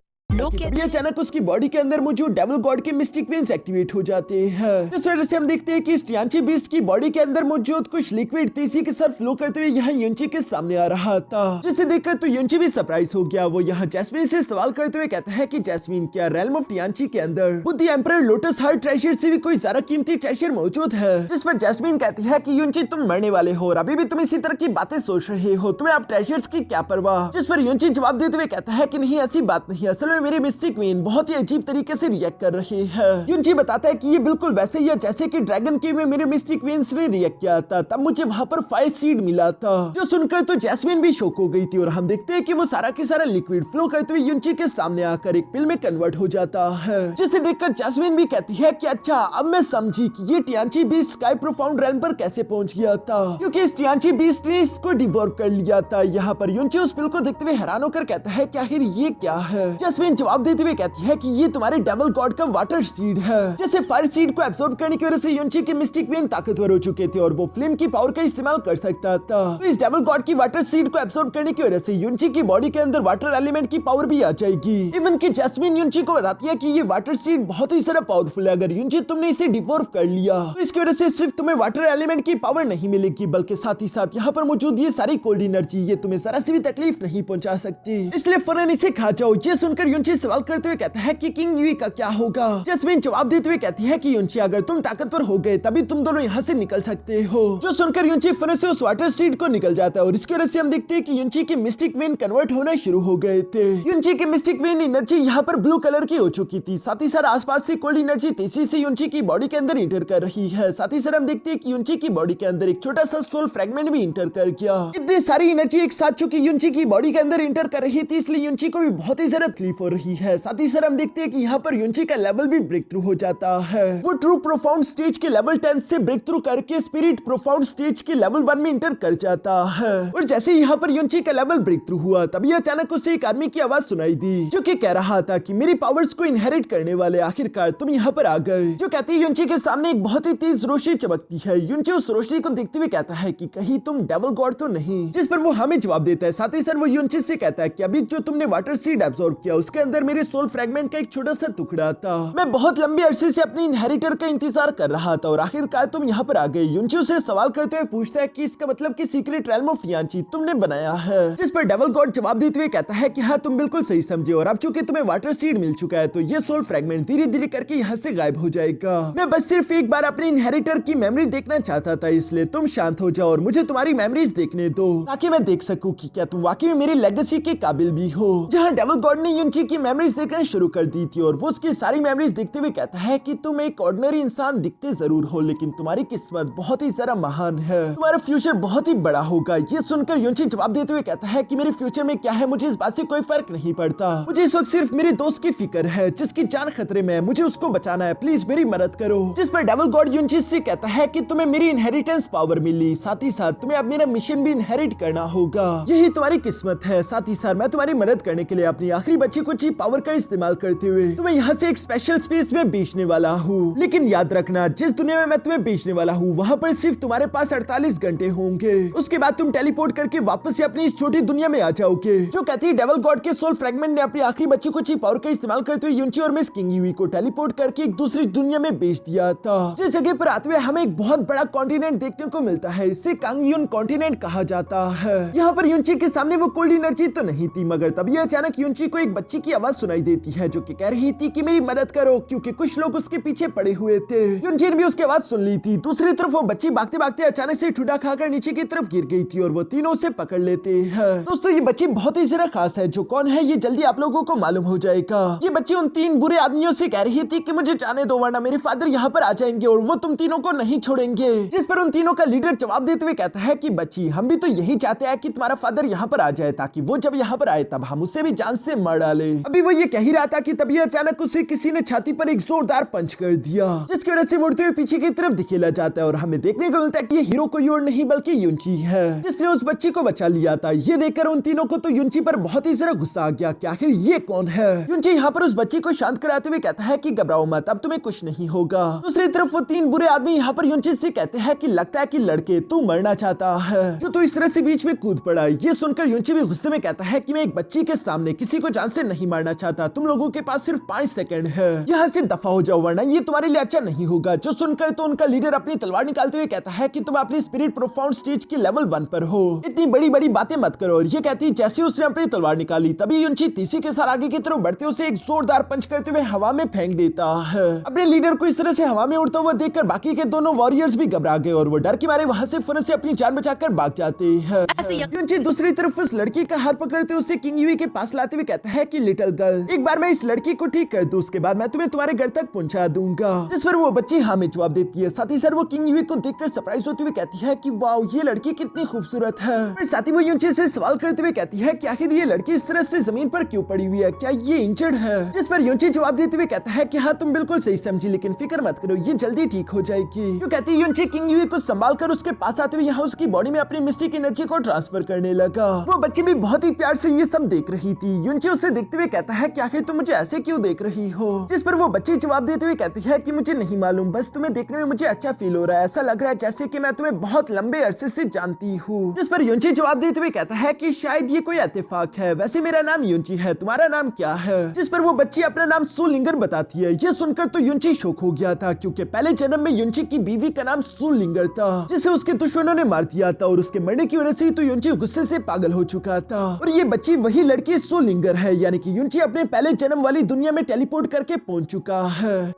अचानक उसकी बॉडी के अंदर मौजूद डेविल गॉड के मिस्टिक वेन्स एक्टिवेट हो जाते हैं। इस वजह से हम देखते हैं कि इस टियांची बीस्ट की बॉडी के अंदर मौजूद कुछ लिक्विड तेजी के साथ फ्लो करते हुए यहाँ युनची के सामने आ रहा था, जिसे देखकर तो युनची भी सरप्राइज हो गया। वो यहाँ जैस्मिन से सवाल करते हुए कहता है कि जैस्मिन, क्या रेल्म ऑफ टियांची के अंदर बुद्धि एम्परर लोटस हार्ट ट्रेजर से भी कोई ज्यादा कीमती ट्रेजर मौजूद है? जिस पर जैस्मिन कहती है कि युनची तुम मरने वाले हो और अभी भी तुम इसी तरह की बातें सोच रहे हो, तुम्हें आप ट्रेजर्स की क्या परवाह? जिस पर युनची जवाब देते हुए कहता है कि नहीं, ऐसी बात नहीं, असल में मेरे मिस्टिक वेन बहुत ही अजीब तरीके से रिएक्ट कर रहे हैं। युनची बताता है कि ये बिल्कुल वैसे ही है जैसे कि ड्रैगन केव में मेरे मिस्टिक वेन्स ने रिएक्ट किया था, तब मुझे वहाँ पर फायर सीड मिला था। जो सुनकर तो जैस्मिन भी शॉक हो गई थी और हम देखते हैं कि वो सारा के सारा लिक्विड फ्लो करते हुए युनची के सामने आकर एक पिल में कन्वर्ट हो जाता है, जिसे देखकर जैस्मिन भी कहती है कि अच्छा, अब मैं समझी कि ये टियांची बीस्ट स्काई प्रोफाउंड रेल्म पर कैसे पहुंच गया था, क्योंकि इस टियांची बीस्ट ने इसको डिवॉर्व कर लिया था। यहाँ पर युनची उस पिल को देखते हुए हैरान होकर कहता है कि आखिर ये क्या है? जैस्मिन जवाब देते हुए कहती है कि ये तुम्हारे डेविल गॉड का वाटर सीड है। जैसे फायर सीड को एब्सॉर्ब करने की वजह से युनची के मिस्टिक वेन ताकतवर हो चुके थे और वो फ्लेम की पावर का इस्तेमाल कर सकता था। तो इस डेविल गॉड की वाटर सीड को एब्सॉर्ब करने की वजह से युनची की बॉडी के अंदर वाटर एलिमेंट की पावर भी आ जाएगी। इवन कि जैस्मिन युनची को बताती है कि ये वाटर सीड बहुत ही ज्यादा पावरफुल है, अगर युनची तुमने इसे डिवॉर्व कर लिया तो इसकी वजह से सिर्फ तुम्हें वाटर एलिमेंट की पावर नहीं मिलेगी, बल्कि साथ ही साथ यहाँ पर मौजूद ये सारी कोल्ड एनर्जी ये तुम्हें जरा सी भी तकलीफ नहीं पहुंचा सकती, इसलिए फौरन इसे खा जाओ। ये सुनकर युनची सवाल करते हुए कहता है कि किंग यूई का क्या होगा? जैस्मिन जवाब देते हुए कहती है कि युनची, अगर तुम ताकतवर हो गए तभी तुम दोनों यहाँ से निकल सकते हो। जो सुनकर युनची फौरन से उस वाटर सीड को निकल जाता है और इसकी वजह से हम देखते हैं कि युनची के मिस्टिक वेन कन्वर्ट होना शुरू हो गए थे। युनची के मिस्टिक वेन एनर्जी यहाँ पर ब्लू कलर की हो चुकी थी, साथ ही साथ आसपास से कोल्ड एनर्जी तेजी से युनची की बॉडी के अंदर इंटर कर रही है। साथ ही साथ हम देखते हैं कि युनची की बॉडी के अंदर एक छोटा सा सोल फ्रेगमेंट भी इंटर कर गया। इतनी सारी एनर्जी एक साथ चुकी युनची की बॉडी के अंदर इंटर कर रही थी, इसलिए युनची को भी बहुत ही ज्यादा तकलीफ हो रही है। साथ ही सर हम देखते हैं कि यहाँ पर युंची का लेवल भी ब्रेक थ्रू हो जाता है। वो ट्रू प्रोफाउंड स्टेज के लेवल 10 से ब्रेक थ्रू करके स्पिरिट प्रोफाउंड स्टेज के लेवल 1 में इंटर कर जाता है। और जैसे ही यहाँ पर युंची का लेवल ब्रेक थ्रू हुआ तभी अचानक उसे एक आदमी की आवाज सुनाई दी जो कि कह रहा था कि मेरी पावर्स को इनहेरिट करने वाले आखिरकार तुम यहाँ पर आ गए। जो कहती है युंची के सामने एक बहुत ही तेज रोशनी चमकती है। युंची उस रोशनी को देखते हुए कहता है कि कहीं तुम डेविल गॉड तो नहीं, जिस पर वो हमें जवाब देता है। साथ ही सर वो युंची से कहता है कि अभी जो तुमने वाटर सीड एब्सॉर्ब किया उसके अंदर मेरे सोल फ्रेगमेंट का एक छोटा सा टुकड़ा था। मैं बहुत लंबे अरसे से अपनी इनहेरिटर का इंतजार कर रहा था और आखिरकार तुम यहाँ पर आ गए। युंची उसे सवाल करते हुए पूछता है कि इसका मतलब कि सीक्रेट रेल्म ऑफ यांची तुमने बनाया है, जिस पर डेविल गॉड जवाब देते हुए कहता है कि हाँ तुम बिल्कुल सही समझे और अब चूंकि तुम्हें वाटर सीड मिल चुका है तो ये सोल फ्रेगमेंट धीरे धीरे करके यहाँ से गायब हो जाएगा। मैं बस सिर्फ एक बार अपने इनहेरिटर की मेमोरी देखना चाहता था, इसलिए तुम शांत हो जाओ और मुझे तुम्हारी मेमोरीज देखने दो ताकि मैं देख सकूं कि क्या तुम वाकई में मेरी लेगेसी के काबिल भी हो। जहाँ डेविल गॉड ने युंची की मेमोरीज देखना शुरू कर दी थी और वो उसकी सारी मेमोरीज देखते हुए कहता है कि तुम एक ऑर्डिनरी इंसान दिखते जरूर हो लेकिन तुम्हारी किस्मत बहुत ही ज्यादा महान है, तुम्हारा फ्यूचर बहुत ही बड़ा होगा। ये सुनकर युंची जवाब देते हुए कहता है कि मेरे फ्यूचर में क्या है मुझे इस बात से कोई फर्क नहीं पड़ता, मुझे इस वक्त सिर्फ मेरे दोस्त की फिक्र है जिसकी जान खतरे में है, मुझे उसको बचाना है, प्लीज मेरी मदद करो। जिस पर डेविल गॉड युंची से कहता है कि तुम्हें मेरी इनहेरिटेंस पावर मिली, साथ ही साथ तुम्हें अब मेरा मिशन भी इनहेरिट करना होगा, यही तुम्हारी किस्मत है। साथ ही साथ मैं तुम्हारी मदद करने के लिए अपनी आखिरी बची कुछ पावर का इस्तेमाल करते हुए तुम्हें यहाँ से एक स्पेशल स्पेस में बेचने वाला हूँ। लेकिन याद रखना जिस दुनिया में मैं तुम्हें बेचने वाला हूँ वहाँ पर सिर्फ तुम्हारे पास 48 घंटे होंगे, उसके बाद तुम टेलीपोर्ट करके वापस से अपनी इस छोटी दुनिया में आ जाओगे। जो कहती है डेविल गॉड के सोल फ्रेगमेंट ने अपनी आखिरी बची कुछ पावर का इस्तेमाल करते हुए युंची और मिस किंग युई को टेलीपोर्ट करके एक दूसरी दुनिया में बेच दिया था। जिस जगह पर आते हुए हमें एक बहुत बड़ा कॉन्टिनेंट देखने को मिलता है, इसे कांगयुन कॉन्टिनेंट कहा जाता है। यहाँ पर युंची के सामने वो कोल्ड एनर्जी तो नहीं थी, मगर तभी अचानक युंची को एक बच्ची की आवाज सुनाई देती है जो कि कह रही थी कि मेरी मदद करो क्योंकि कुछ लोग उसके पीछे पड़े हुए थे। युंची ने भी उसकी आवाज सुन ली थी। दूसरी तरफ वो बच्ची भागते भागते अचानक से ठुडा खाकर नीचे की तरफ गिर गई थी और वो तीनों उसे पकड़ लेते हैं। दोस्तों ये बच्ची बहुत ही जरा खास है, जो कौन है ये जल्दी आप लोगों को मालूम हो जाएगा। ये बच्ची उन 3 बुरे आदमियों से कह रही थी कि मुझे जाने दो वरना मेरे फादर यहाँ पर आ जाएंगे और वो तुम तीनों को नहीं छोड़ेंगे। जिस पर उन तीनों का लीडर जवाब देते हुए कहता है कि बच्ची हम भी तो यही चाहते हैं कि तुम्हारा फादर यहाँ पर आ जाए ताकि वो जब यहाँ पर आए तब हम उसे भी जान से मार डाले। अभी वो ये कह ही रहा था कि तभी अचानक उसे किसी ने छाती पर एक जोरदार पंच कर दिया जिसकी वजह से उड़ते हुए पीछे की तरफ दिखेला जाता है और हमें देखने को मिलता है कि ये हीरो कोई और नहीं बल्कि युंची है जिसने उस बच्ची को बचा लिया था। ये देखकर उन तीनों को तो युंची पर बहुत ही जरा गुस्सा आ गया कि आखिर ये कौन है। युंची यहाँ पर उस बच्ची को शांत कराते हुए कहता है कि घबराओ मत, अब तुम्हें कुछ नहीं होगा। दूसरी तरफ वो 3 बुरे आदमी यहाँ पर युंची से कहते हैं कि लगता है कि लड़के तू मरना चाहता है जो तू इस तरह से बीच में कूद पड़ा। ये सुनकर युंची भी गुस्से में कहता है कि मैं एक बच्ची के सामने किसी को जान से नहीं मारना चाहता, तुम लोगों के पास सिर्फ 5 सेकंड है, यहाँ से दफा हो जाओ वरना ये तुम्हारे लिए अच्छा नहीं होगा। जो सुनकर तो उनका लीडर अपनी तलवार निकालते हुए कहता है कि तुम अपनी स्पिरिट प्रोफाउंड स्टेज के लेवल 1 पर हो, इतनी बड़ी बड़ी बातें मत करो। और ये कहती जैसे उसने अपनी तलवार निकाली तभी युंची तीसरी के साथ आगे की तरफ बढ़ते उसे एक जोरदार पंच करते हुए हवा में फेंक देता है। अपने लीडर को इस तरह से हवा में उड़ता हुआ देखकर बाकी के दोनों वॉरियर्स भी घबरा गए और वो डर के मारे वहां से फौरन से अपनी जान बचाकर भाग जाते हैं। युंची दूसरी तरफ उस लड़की का हाथ पकड़ते उसे किंग युई के पास लाते हुए कहता है कि लिटिल गर्ल एक बार मैं इस लड़की को ठीक कर दूं उसके बाद मैं तुम्हें तुम्हारे घर तक पहुंचा दूंगा। जिस पर वो बच्ची हाँ में जवाब देती है। साथ ही सर वो किंग युई को देखकर सरप्राइज होते हुए कहती है कि वाओ ये लड़की कितनी खूबसूरत है। फिर साथ ही वो युंची से सवाल करते हुए कहती है कि आखिर ये लड़की इस तरह से जमीन पर क्यों पड़ी हुई है, क्या ये इंजर्ड है। जिस पर युंची जवाब देते हुए कहता है कि हाँ तुम बिल्कुल सही समझी लेकिन फिक्र मत करो ये जल्दी ठीक हो जाएगी। जो कहती है युंची किंग युई को संभाल कर उसके पास आते हुए यहाँ उसकी बॉडी में अपनी मिस्टिक एनर्जी को ट्रांसफर करने लगा। वो बच्ची भी बहुत ही प्यार से ये सब देख रही थी। युंची उसे देखते हुए कहता है कि आखिर तुम मुझे ऐसे क्यों देख रही हो। जिस पर वो बच्ची जवाब देते हुए कहती है कि मुझे नहीं मालूम, बस तुम्हें देखने में मुझे अच्छा फील हो रहा है, ऐसा लग रहा है जैसे कि मैं तुम्हें बहुत लंबे अरसे से जानती हूँ। जिस पर युंची जवाब देते हुए कहता है कि शायद ये कोई इत्तेफाक है, वैसे मेरा नाम युंची है, तुम्हारा नाम क्या है। जिस पर वो बच्ची अपना नाम सुलिंगर बताती है। ये सुनकर तो युंची शौक हो गया था क्योंकि पहले जन्म में युंची की बीवी का नाम सुलिंगर था जिसे उसके दुश्मनों ने मार दिया था और उसके मरने की वजह से तो युंची गुस्से से पागल हो चुका था। और ये बच्ची वही लड़की सुलिंगर है, यानी कि युंची अपने पहले जन्म वाली दुनिया में टेलीपोर्ट करके पहुंच चुका है।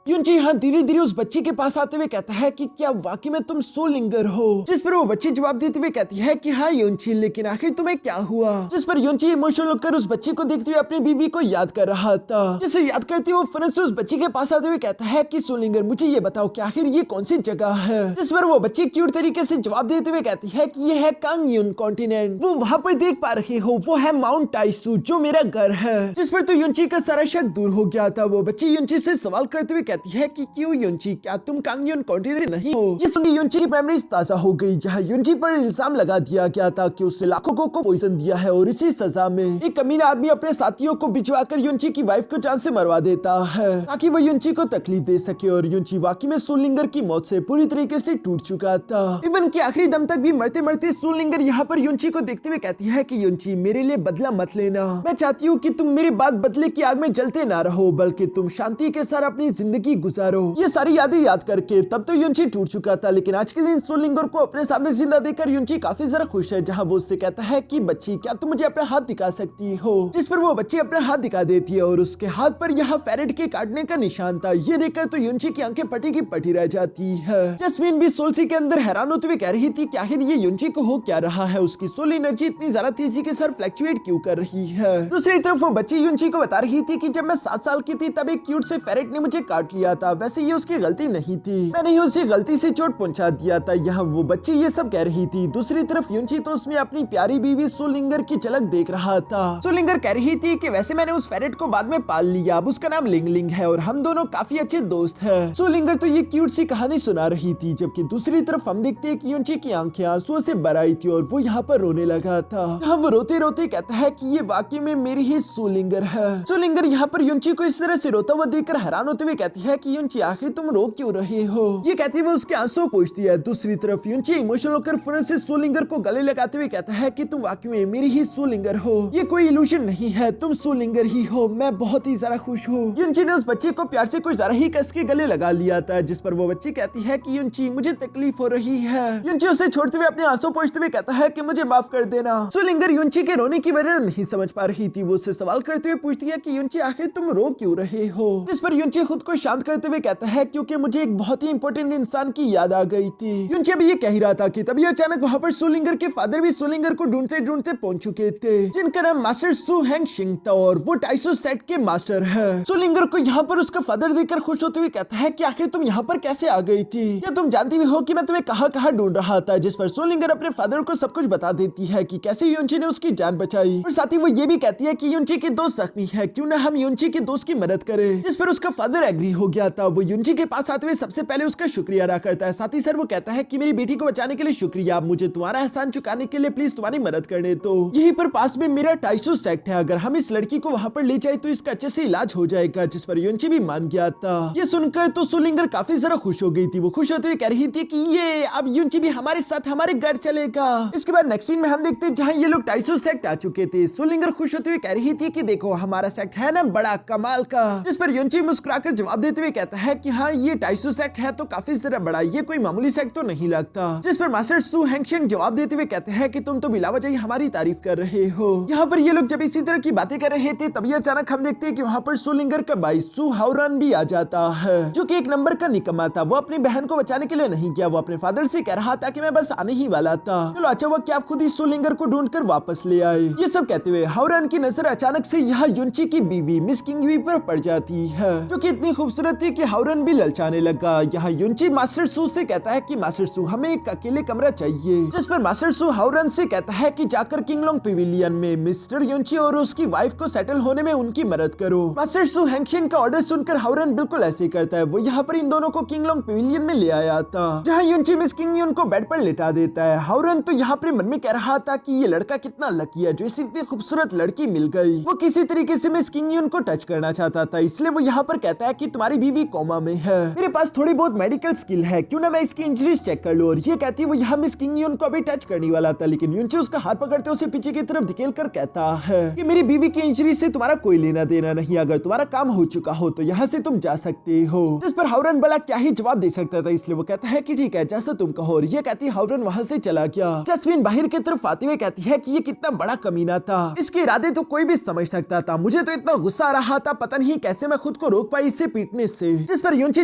युनची यहाँ धीरे धीरे उस बच्ची के पास आते हुए कहता है कि क्या वाकई में तुम सोलिंगर हो, जिस पर वो बच्ची जवाब देते हुए कहती है कि हाँ युनची, लेकिन आखिर तुम्हें क्या हुआ। जिस पर युनची इमोशनल होकर उस बच्ची को देखते हुए अपनी बीवी को याद कर रहा था। जिसे याद करते हुए फरज से उस बच्ची के पास आते हुए कहता है कि सोलिंगर मुझे ये बताओ कि आखिर ये कौन सी जगह है। जिस पर वो बच्ची क्यूट तरीके से जवाब देते हुए कहती है कि ये है कांगयुन कॉन्टिनेंट, वो वहाँ पर देख पा रहे हो वो है माउंट टाइसू जो मेरा घर है। जिस पर तो युनची का सारा शक दूर हो गया था। वो बच्ची युनची से सवाल करते हुए कहती है कि क्यों युनची, क्या तुम कांगयुन कॉन्टिनेंट नहीं हो। ये सुनकर युनची की मेमोरीज ताजा हो गई, जहाँ युनची पर इल्जाम लगा दिया गया था कि उसने लाखों को पॉइजन दिया है और इसी सजा में एक कमीना आदमी अपने साथियों को भिजवाकर युनची की वाइफ को जान से मरवा देता है ताकि वो युनची को तकलीफ दे सके। और युनची वाकई में सोलिंगर की मौत से पूरी तरीके से टूट चुका था। इवन की आखिरी दम तक भी मरते मरते सोलिंगर यहाँ पर युनची को देखते हुए कहती है कि युनची मेरे लिए बदला मत लेना, मैं चाहती हूँ कि तुम मेरी बात बदले की आग में जलते ना रहो, बल्कि तुम शांति के साथ अपनी जिंदगी गुजारो। ये सारी यादें याद करके तब तो युनची टूट चुका था, लेकिन आज के दिन सोलिंगर को अपने सामने जिंदा देखकर युनची काफी जरा खुश है, जहाँ वो उससे कहता है कि बच्ची क्या तुम मुझे अपना हाथ दिखा सकती हो। जिस पर वो बच्ची अपना हाथ दिखा देती है और उसके हाथ पर यहाँ फेरेट के काटने का निशान था। ये देखकर तो युनची की आंखें पटी की पटी रह जाती है। जस्मीन भी सोल्सी के अंदर हैरान होते हुए कह रही थी कि आखिर ये युनची को हो क्या रहा है, उसकी सोल एनर्जी इतनी ज्यादा तेजी के साथ फ्लक्चुएट क्यों कर रही है। दूसरी तरफ वो बच्ची युनची को बता रही थी कि जब मैं 7 साल की थी तब एक क्यूट से फेरेट ने मुझे काट लिया था, वैसे ये उसकी गलती नहीं थी, मैंने ही उसे गलती से चोट पहुंचा दिया था। यहाँ वो बच्ची ये सब कह रही थी। दूसरी तरफ युनची तो उसमें अपनी प्यारी बीवी सोलिंगर की झलक देख रहा था। सोलिंगर कह रही थी कि वैसे मैंने उस फेरेट को बाद में पाल लिया, अब उसका नाम लिंग लिंग है और हम दोनों काफी अच्छे दोस्त हैं। सोलिंगर तो ये क्यूट सी कहानी सुना रही थी, जबकि दूसरी तरफ हम देखते हैं कि युनची की आंखें आंसुओं से भर आई थी और वो यहाँ पर रोने लगा था। यहाँ वो रोते रोते कहता है कि ये वाकई में मेरी ही सोलिंगर है। सोलिंगर यहाँ पर युनची को इस तरह से रोता हुआ देखकर हैरान होते हुए कहती है कि युनची आखिर तुम रो क्यों रहे हो। ये कहती हुए उसके आंसू पूछती है। दूसरी तरफ युनची इमोशनल होकर फौरन से सोलिंगर को गले लगाते हुए कहता है कि तुम वाकई में मेरी ही सोलिंगर हो, ये कोई इल्यूजन नहीं है, तुम सोलिंगर ही हो, मैं बहुत ही ज्यादा खुश हूँ। युनची ने उस बच्चे को प्यार से कुछ ज्यादा ही कस के गले लगा लिया था, जिस पर वो बच्ची कहती है कि युनची मुझे तकलीफ हो रही है। युनची उसे छोड़ते हुए अपने आंसू पोंछते हुए कहता है कि मुझे माफ कर देना। सोलिंगर युनची के रोने की वजह नहीं समझ पा रही थी। वो उससे सवाल करते हुए पूछती है कि युनची आखिर तुम रो क्यों रहे हो। जिस पर युनची खुद को शांत करते हुए कहता है क्योंकि मुझे एक बहुत ही इंपॉर्टेंट इंसान की याद आ गई थी। युनची अभी ये कह ही रहा था कि तभी अचानक वहाँ पर सोलिंगर के फादर भी सोलिंगर को ढूंढते ढूंढते पहुंच चुके थे, जिनका नाम मास्टर सु हैंग शिंग था और वो टाइसो सेट के मास्टर है। सोलिंगर को यहाँ पर उसका फादर देखकर खुश होते हुए कहता है कि आखिर तुम यहाँ पर कैसे आ गई थी, या तुम जानती भी हो कि मैं तुम्हें कहाँ कहाँ ढूंढ रहा था। जिस पर सोलिंगर अपने फादर को सब कुछ बता देती है कि कैसे युनची ने उसकी जान बचाई, और साथ ही वो ये भी कहती है कि युनची के दोस्त जख्मी है, क्यों ना हम युनची के दोस्त की मदद करें। जिस पर उसका फादर एग्री हो गया था। वो युनची के पास आते हुए सबसे पहले उसका शुक्रिया अदा करता है। साथ ही सर वो कहता है कि मेरी बेटी को बचाने के लिए शुक्रिया, आप मुझे तुम्हारा एहसान चुकाने के लिए प्लीज तुम्हारी मदद करने दो। यहीं पर पास में मेरा टाइसो सेट है, अगर हम इस लड़की को वहाँ पर ले जाए तो इसका अच्छे से इलाज हो जाएगा। जिस पर युनची भी मान गया था। ये सुनकर तो सोलिंगर काफी जरा खुश हो गई थी। वो खुश होते हुए कह रही थी कि ये अब युनची भी हमारे साथ हमारे घर चलेगा। इसके बाद नेक्स्ट सीन में हम देखते हैं जहाँ ये लोग टाइसो सेट आ चुके थे। सोलिंगर खुश होते हुए कह रही थी कि देखो हमारा सेट है ना बड़ा कमाल का। जिस पर युनची मुस्कुराकर जवाब देते हुए कहता है कि हाँ ये टाइसो सेट है तो काफी जरा बड़ा, ये कोई मामूली सेट तो नहीं लगता। जिस पर मास्टर सु हैंगशेंग जवाब देते हुए कहते हैं कि तुम तो बिला वजह हमारी तारीफ कर रहे हो। यहाँ पर ये लोग जब इसी तरह की बातें कर रहे थे तभी अचानक हम देखते हैं कि वहाँ पर सोलिंगर का भाई सु हाउरन भी आ जाता है, जो कि एक नंबर का निकम्मा था। वो अपनी बहन को बचाने के लिए नहीं गया, वो अपने फादर से कह रहा था कि मैं बस आने ही वाला था, चलो अच्छा हुआ कि आप खुद ही सोलिंगर को ढूंढकर वापस ले आए। ये सब कहते हुए हाउरन की नजर अचानक से यहाँ युनची की बीवी मिस किंगवी पर पड़ जाती है, जो कि इतनी खूबसूरत थी कि हाउरन भी ललचाने लगा। यहाँ युनची मास्टर सु से कहता है कि मास्टर सु हमें एक अकेले कमरा चाहिए। जिस पर मास्टर सु हाउरन से कहता है कि जाकर किंगलोंग पेविलियन में मिस्टर युनची और उसकी वाइफ को सेटल होने में उनकी मदद करो। मास्टर सु हैंगशेंग का ऑर्डर सुनकर हाउरन बिल्कुल ऐसे ही करता है। वो यहाँ पर इन दोनों को किंगलोंग पेविलियन में ले आया था, जहाँ युनची मिस किंगयुन को बेड पर लेटा देता है। हाउरन तो यहाँ पर मन में कह रहा था कि ये लड़का कितना लकी है जो इसे इतनी खूबसूरत लड़की मिल गई। वो किसी तरीके से मिस किंगयुन को टच करना चाहता था, इसलिए वो यहाँ पर कहता है कि तुम्हारी बीवी कोमा में है, मेरे पास थोड़ी बहुत मेडिकल स्किल है, क्यों ना मैं इसकी इंजरीज चेक कर लूं। और ये कहती है वो यहाँ मिस किंगयुन को अभी टच करने वाला था, लेकिन युनची उसका हाथ पकड़ते उसे पीछे की तरफ धकेल कर कहता है कि मेरी बीवी की इंजरी से तुम्हारा कोई लेना देना नहीं, अगर तुम्हारा काम हो चुका हो तो यहाँ से तुम जा सकते हो। जिस पर हाउरन भला क्या ही जवाब दे सकता था, इसलिए वो कहता है कि ठीक है जैसा तुम कहो। और ये कहती हाउरन वहाँ से चला गया। जस्मीन बाहर की तरफ आते हुए कहती है कि ये कितना बड़ा कमीना था, इसके इरादे तो कोई भी समझ सकता था। मुझे तो इतना गुस्सा आ रहा था, पता नहीं कैसे मैं खुद को रोक पाई इसे पीटने फेकने से, जिस पर युनची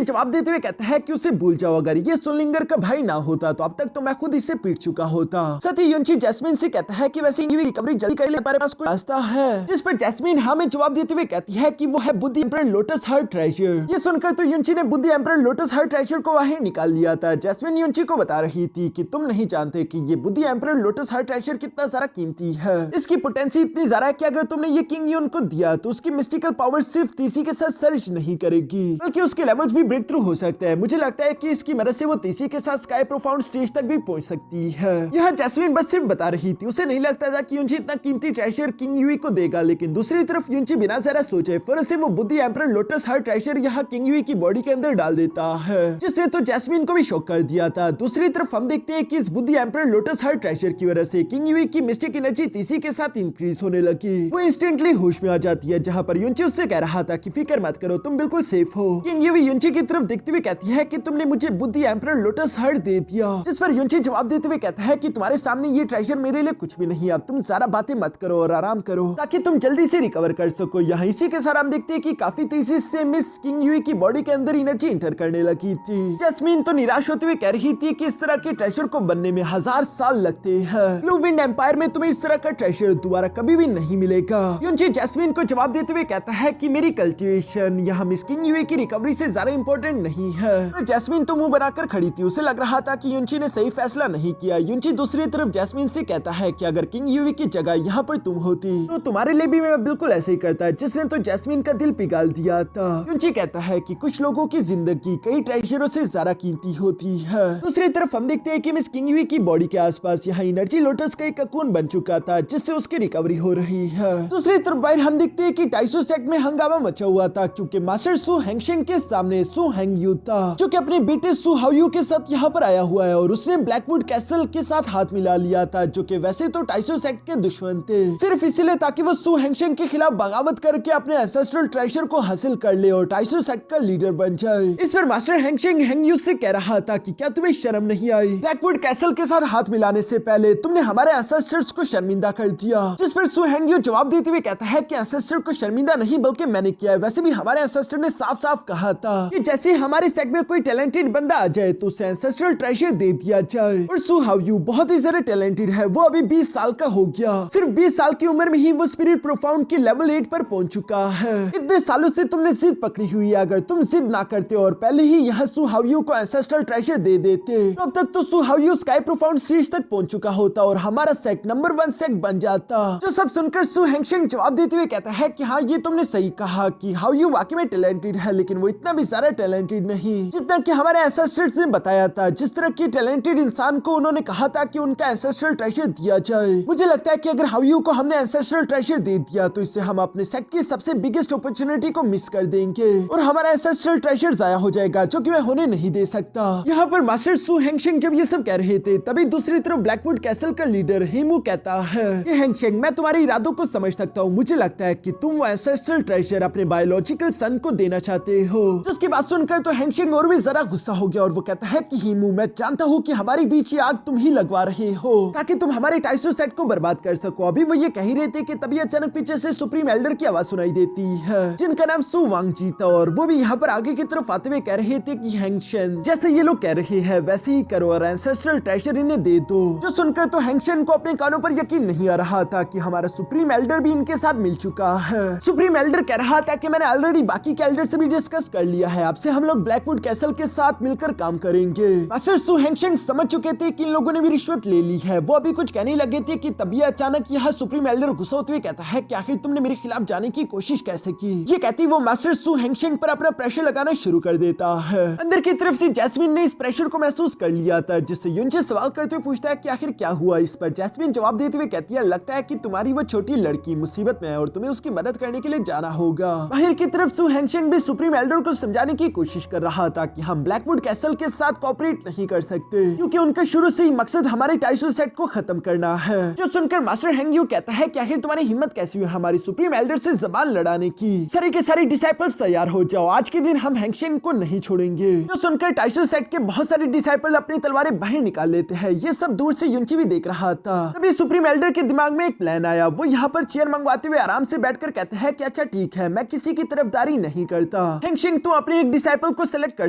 जवाब देते हुए कहता है कि उसे भूल जाओ, अगर ये सोलिंगर का भाई ना होता तो अब तक तो मैं खुद इससे पीट चुका होता। साथ ही युनची जैस्मिन से कहता है कि वैसे ये रिकवरी जल्दी कर ले, हमारे पास कोई रास्ता है, जिस पर जैस्मिन हाँ में जवाब देते हुए कहती है कि वो है बुद्धि एम्परर लोटस हार्ट ट्रेजर। ये सुनकर तो युनची ने बुद्धि एम्परर लोटस हार्ट ट्रेजर को बाहर निकाल लिया था। जैस्मिन युनची को बता रही थी कि तुम नहीं जानते कि ये बुद्धि एम्परर लोटस हार्ट ट्रेजर कितना सारा कीमती है, इसकी पोटेंसी इतनी ज्यादा है कि अगर तुमने ये किंग यून को दिया तो उसकी मिस्टिकल पावर सिर्फ तीसी के साथ सर्च नहीं करेगी बल्कि उसके लेवल्स भी ब्रेक थ्रू हो सकते हैं। मुझे लगता है कि इसकी मदद से वो तीसी के साथ स्काई प्रोफाउंड स्टेज तक भी पहुंच सकती है। यह जैस्मिन बस सिर्फ बता रही थी, उसे नहीं लगता था कि युनची इतना कीमती ट्रेजर किंग यूई को देगा। लेकिन दूसरी तरफ युनची बिना जरा सोचे फिर से वो बुद्धि एम्परर लोटस हार्ट ट्रेजर यहाँ किंग यूई की बॉडी के अंदर डाल देता है, जिसने तो जैस्मिन को भी शॉक कर दिया था। दूसरी तरफ हम देखते हैं कि इस बुद्धि एम्परर लोटस हार्ट ट्रेजर की वजह से किंग यूई की मिस्टिक एनर्जी तीसी के साथ इंक्रीज होने लगी। वो इंस्टेंटली होश में आ जाती है, जहाँ पर युनची उससे कह रहा था कि फिक्र मत करो, तुम बिल्कुल सेफ हो। किंग यूई युनची की तरफ देखते हुए कहती है कि तुमने मुझे बुद्धि एम्परर लोटस हार्ट दे दिया, जिस पर युनची जवाब देते हुए कहता है कि तुम्हारे सामने ये ट्रेजर मेरे लिए कुछ भी नहीं, अब तुम ज्यादा बातें मत करो और आराम करो ताकि तुम जल्दी से रिकवर कर सको। यहाँ इसी के साथ हम देखते हैं कि काफी तेजी से मिस किंग यूई की बॉडी के अंदर एनर्जी इंटर करने लगी थी। जैस्मिन तो निराश होते हुए कह रही थी कि इस तरह के ट्रेजर को बनने में 1000 साल लगते हैं, ब्लू विंड एम्पायर में तुम्हें इस तरह का ट्रेजर दोबारा कभी भी नहीं मिलेगा। युनची जैस्मिन को जवाब देते हुए कहता है कि मेरी कल्टिवेशन यहाँ मिस किंग यूई की रिकवरी से ज्यादा इंपॉर्टेंट नहीं है। तो जैस्मिन तो मुंह बनाकर खड़ी थी, उसे लग रहा था कि युनची ने सही फैसला नहीं किया। युनची दूसरी तरफ जैस्मिन से कहता है कि अगर किंग यूई की जगह यहाँ पर तुम होती तो तुम्हारे लिए भी मैं बिल्कुल ऐसे ही करता, जिसने तो जैस्मिन का दिल पिघाल दिया था। युनची कहता है कि कुछ लोगों की जिंदगी कई ट्रेजरों से ज्यादा कीमती होती है। दूसरी तरफ हम देखते हैं कि मिस किंग यूई की बॉडी के आसपास यहाँ एनर्जी लोटस का एक ककून बन चुका था, जिससे उसकी रिकवरी हो रही है। दूसरी तरफ बाहर हम देखते हैं कि टाइसो सेट में हंगामा मचा हुआ था, क्योंकि मास्टर सु हेंगशेंग के सामने सु हेंगयू था, जो कि अपने बेटे सु हाओयू के साथ यहाँ पर आया हुआ है और उसने ब्लैकवुड कैसल के साथ हाथ मिला लिया था, जो कि वैसे तो टाइसो सेट के दुश्मन थे, सिर्फ इसीलिए ताकि वो सु हेंगशेंग के खिलाफ बगावत करके अपने एंसेस्ट्रल ट्रेजर को हासिल कर ले और टाइसो सेट का लीडर बन जाए। इस पर मास्टर हेंगशेंग हेंगयू से कह रहा था कि क्या तुम्हें शर्म नहीं आई, ब्लैकवुड कैसल के साथ हाथ मिलाने से पहले तुमने हमारे एंसेस्टर्स को शर्मिंदा कर दिया। जिस पर सु हेंगयू जवाब देते हुए कहता है कि एंसेस्टर को शर्मिंदा नहीं बल्कि मैंने किया है। वैसे भी हमारे एंसेस्टर ने साफ साफ कहा था कि जैसे हमारे सेट में कोई टैलेंटेड बंदा आ जाए तो उसे एंसेस्ट्रल ट्रेजर दे दिया जाए। और सु हाओयू बहुत ही ज्यादा टैलेंटेड है, वो अभी 20 साल का हो गया, सिर्फ 20 साल की उम्र में ही वो स्पिरिट प्रोफाउंड की लेवल 8 पर पहुंच चुका है। इतने सालों से तुमने जिद पकड़ी हुई है, अगर तुम जिद ना करते और पहले ही यहाँ सु हाओयू को एंसेस्ट्रल ट्रेजर दे देते तो अब तक तो सु हाओयू स्काई प्रोफाउंड स्टेज तक पहुंच चुका होता और हमारा सेट नंबर 1 सेट बन जाता। जो सब सुनकर सु हेंगशेंग जवाब देते हुए कहता है कि हाँ ये तुमने सही कहा कि हाओयू वाकई में टैलेंटेड है, लेकिन वो इतना भी ज्यादा टैलेंटेड नहीं जितना कि हमारे एंसेस्टर्स ने बताया था। जिस तरह की टैलेंटेड इंसान को उन्होंने कहा था कि उनका एंसेस्ट्रल ट्रेजर दिया जाए, मुझे लगता है कि अगर हाओयू को हमने एंसेस्ट्रल ट्रेजर दे दिया तो इससे हम अपने सेट की सबसे बिगेस्ट अपॉर्चुनिटी को मिस कर देंगे और हमारा एंसेस्ट्रल ट्रेजर जाया हो जाएगा, जो कि मैं होने नहीं दे सकता। यहाँ पर मास्टर सु हेंगशेंग जब ये सब कह रहे थे तभी दूसरी तरफ ब्लैकवुड कैसल का लीडर हेमू कहता है कि हेंगशेंग मैं तुम्हारे इरादों को समझ सकता हूँ, मुझे लगता है कि तुम वो एंसेस्ट्रल ट्रेजर अपने बायोलॉजिकल सन को देना चाहते हो। जिसकी बात सुनकर तो हेंगशेंग और भी जरा गुस्सा हो गया और वो कहता है कि हेमू मैं जानता हूँ कि हमारे बीच ये आग तुम ही लगवा रहे हो ताकि तुम हमारे टाइसो सेट को बर्बाद कर सको। अभी वो ये कह ही रहे थे कि तभी अचानक पीछे से सुप्रीम एल्डर की आवाज सुनाई देती है, जिनका नाम सु वांगजी था और वो भी यहाँ पर आगे की तरफ आते हुए कह रहे थे कि हेंगशन जैसे ये लोग कह रहे हैं वैसे ही करो और एंसेस्ट्रल ट्रेजर इन्हें दे दो। जो सुनकर तो हेंगशन को अपने कानों पर यकीन नहीं आ रहा था कि हमारा सुप्रीम एल्डर भी इनके साथ मिल चुका है। सुप्रीम एल्डर कह रहा था कि मैंने ऑलरेडी बाकी के एल्डर से भी डिस्कस कर लिया है, अब से हम लोग ब्लैकवुड कैसल के साथ मिलकर काम करेंगे। मास्टर सु हेंगशेंग समझ चुके थे कि इन लोगों ने भी रिश्वत ले ली है, वो अभी कुछ कहने लगे थे कि तभी अचानक यह सुप्रीम एल्डर गुस्सा होते हुए कहता है कि आखिर तुमने मेरे खिलाफ जाने की कोशिश कैसे की। ये कहती वो मास्टर सु हेंगशेंग पर अपना प्रेशर लगाना शुरू कर देता है। अंदर की तरफ से जैस्मिन ने इस प्रेशर को महसूस कर लिया था, जिससे युनची सवाल करते हुए पूछता है कि आखिर क्या हुआ। इस पर जैस्मिन जवाब देते हुए कहती है लगता है कि तुम्हारी वो छोटी लड़की मुसीबत में है और तुम्हें उसकी मदद करने के लिए जाना होगा। बाहर की तरफ सु हेंगशेंग भी सुप्रीम एल्डर को समझाने की कोशिश कर रहा था कि हम ब्लैकवुड कैसल के साथ कोऑपरेट नहीं कर सकते क्योंकि उनका शुरू से ही मकसद हमारे टाइसो सेट को खत्म करना है। जो सुनकर मास्टर हेंगयू कहता है कि आखिर तुम्हारी हिम्मत कैसी हुई हमारी सुप्रीम एल्डर से जबान लड़ाने की। सारे के सारे डिसाइपल्स तैयार हो जाओ, आज के दिन हम हेंगशेंग को नहीं छोड़ेंगे। जो सुनकर टाइसो सेट के बहुत सारे डिसाइपल अपनी तलवारें बाहर निकाल लेते हैं। ये सब दूर से युनची भी देख रहा था। तभी सुप्रीम एल्डर के दिमाग में एक प्लान आया। वो यहाँ पर चेयर मंगवाते हुए आराम से बैठकर कहते हैं कि अच्छा ठीक है, मैं किसी की तरफदारी नहीं करता। जाता। हेंगशिंग, तुम अपने एक डिसाइपल को सेलेक्ट कर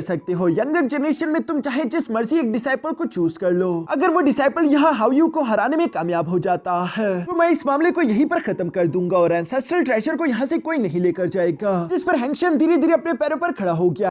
सकते हो। यंगर जनरेशन में तुम चाहे जिस मर्जी एक डिसाइपल को चूज कर लो। अगर वो डिसाइपल यहाँ हाओयू को हराने में कामयाब हो जाता है तो मैं इस मामले को यहीं पर खत्म कर दूंगा और एंसेस्ट्रल ट्रेजर को यहाँ से कोई नहीं लेकर जाएगा। जिस पर हेंगशन धीरे धीरे अपने पैरों पर खड़ा हो गया।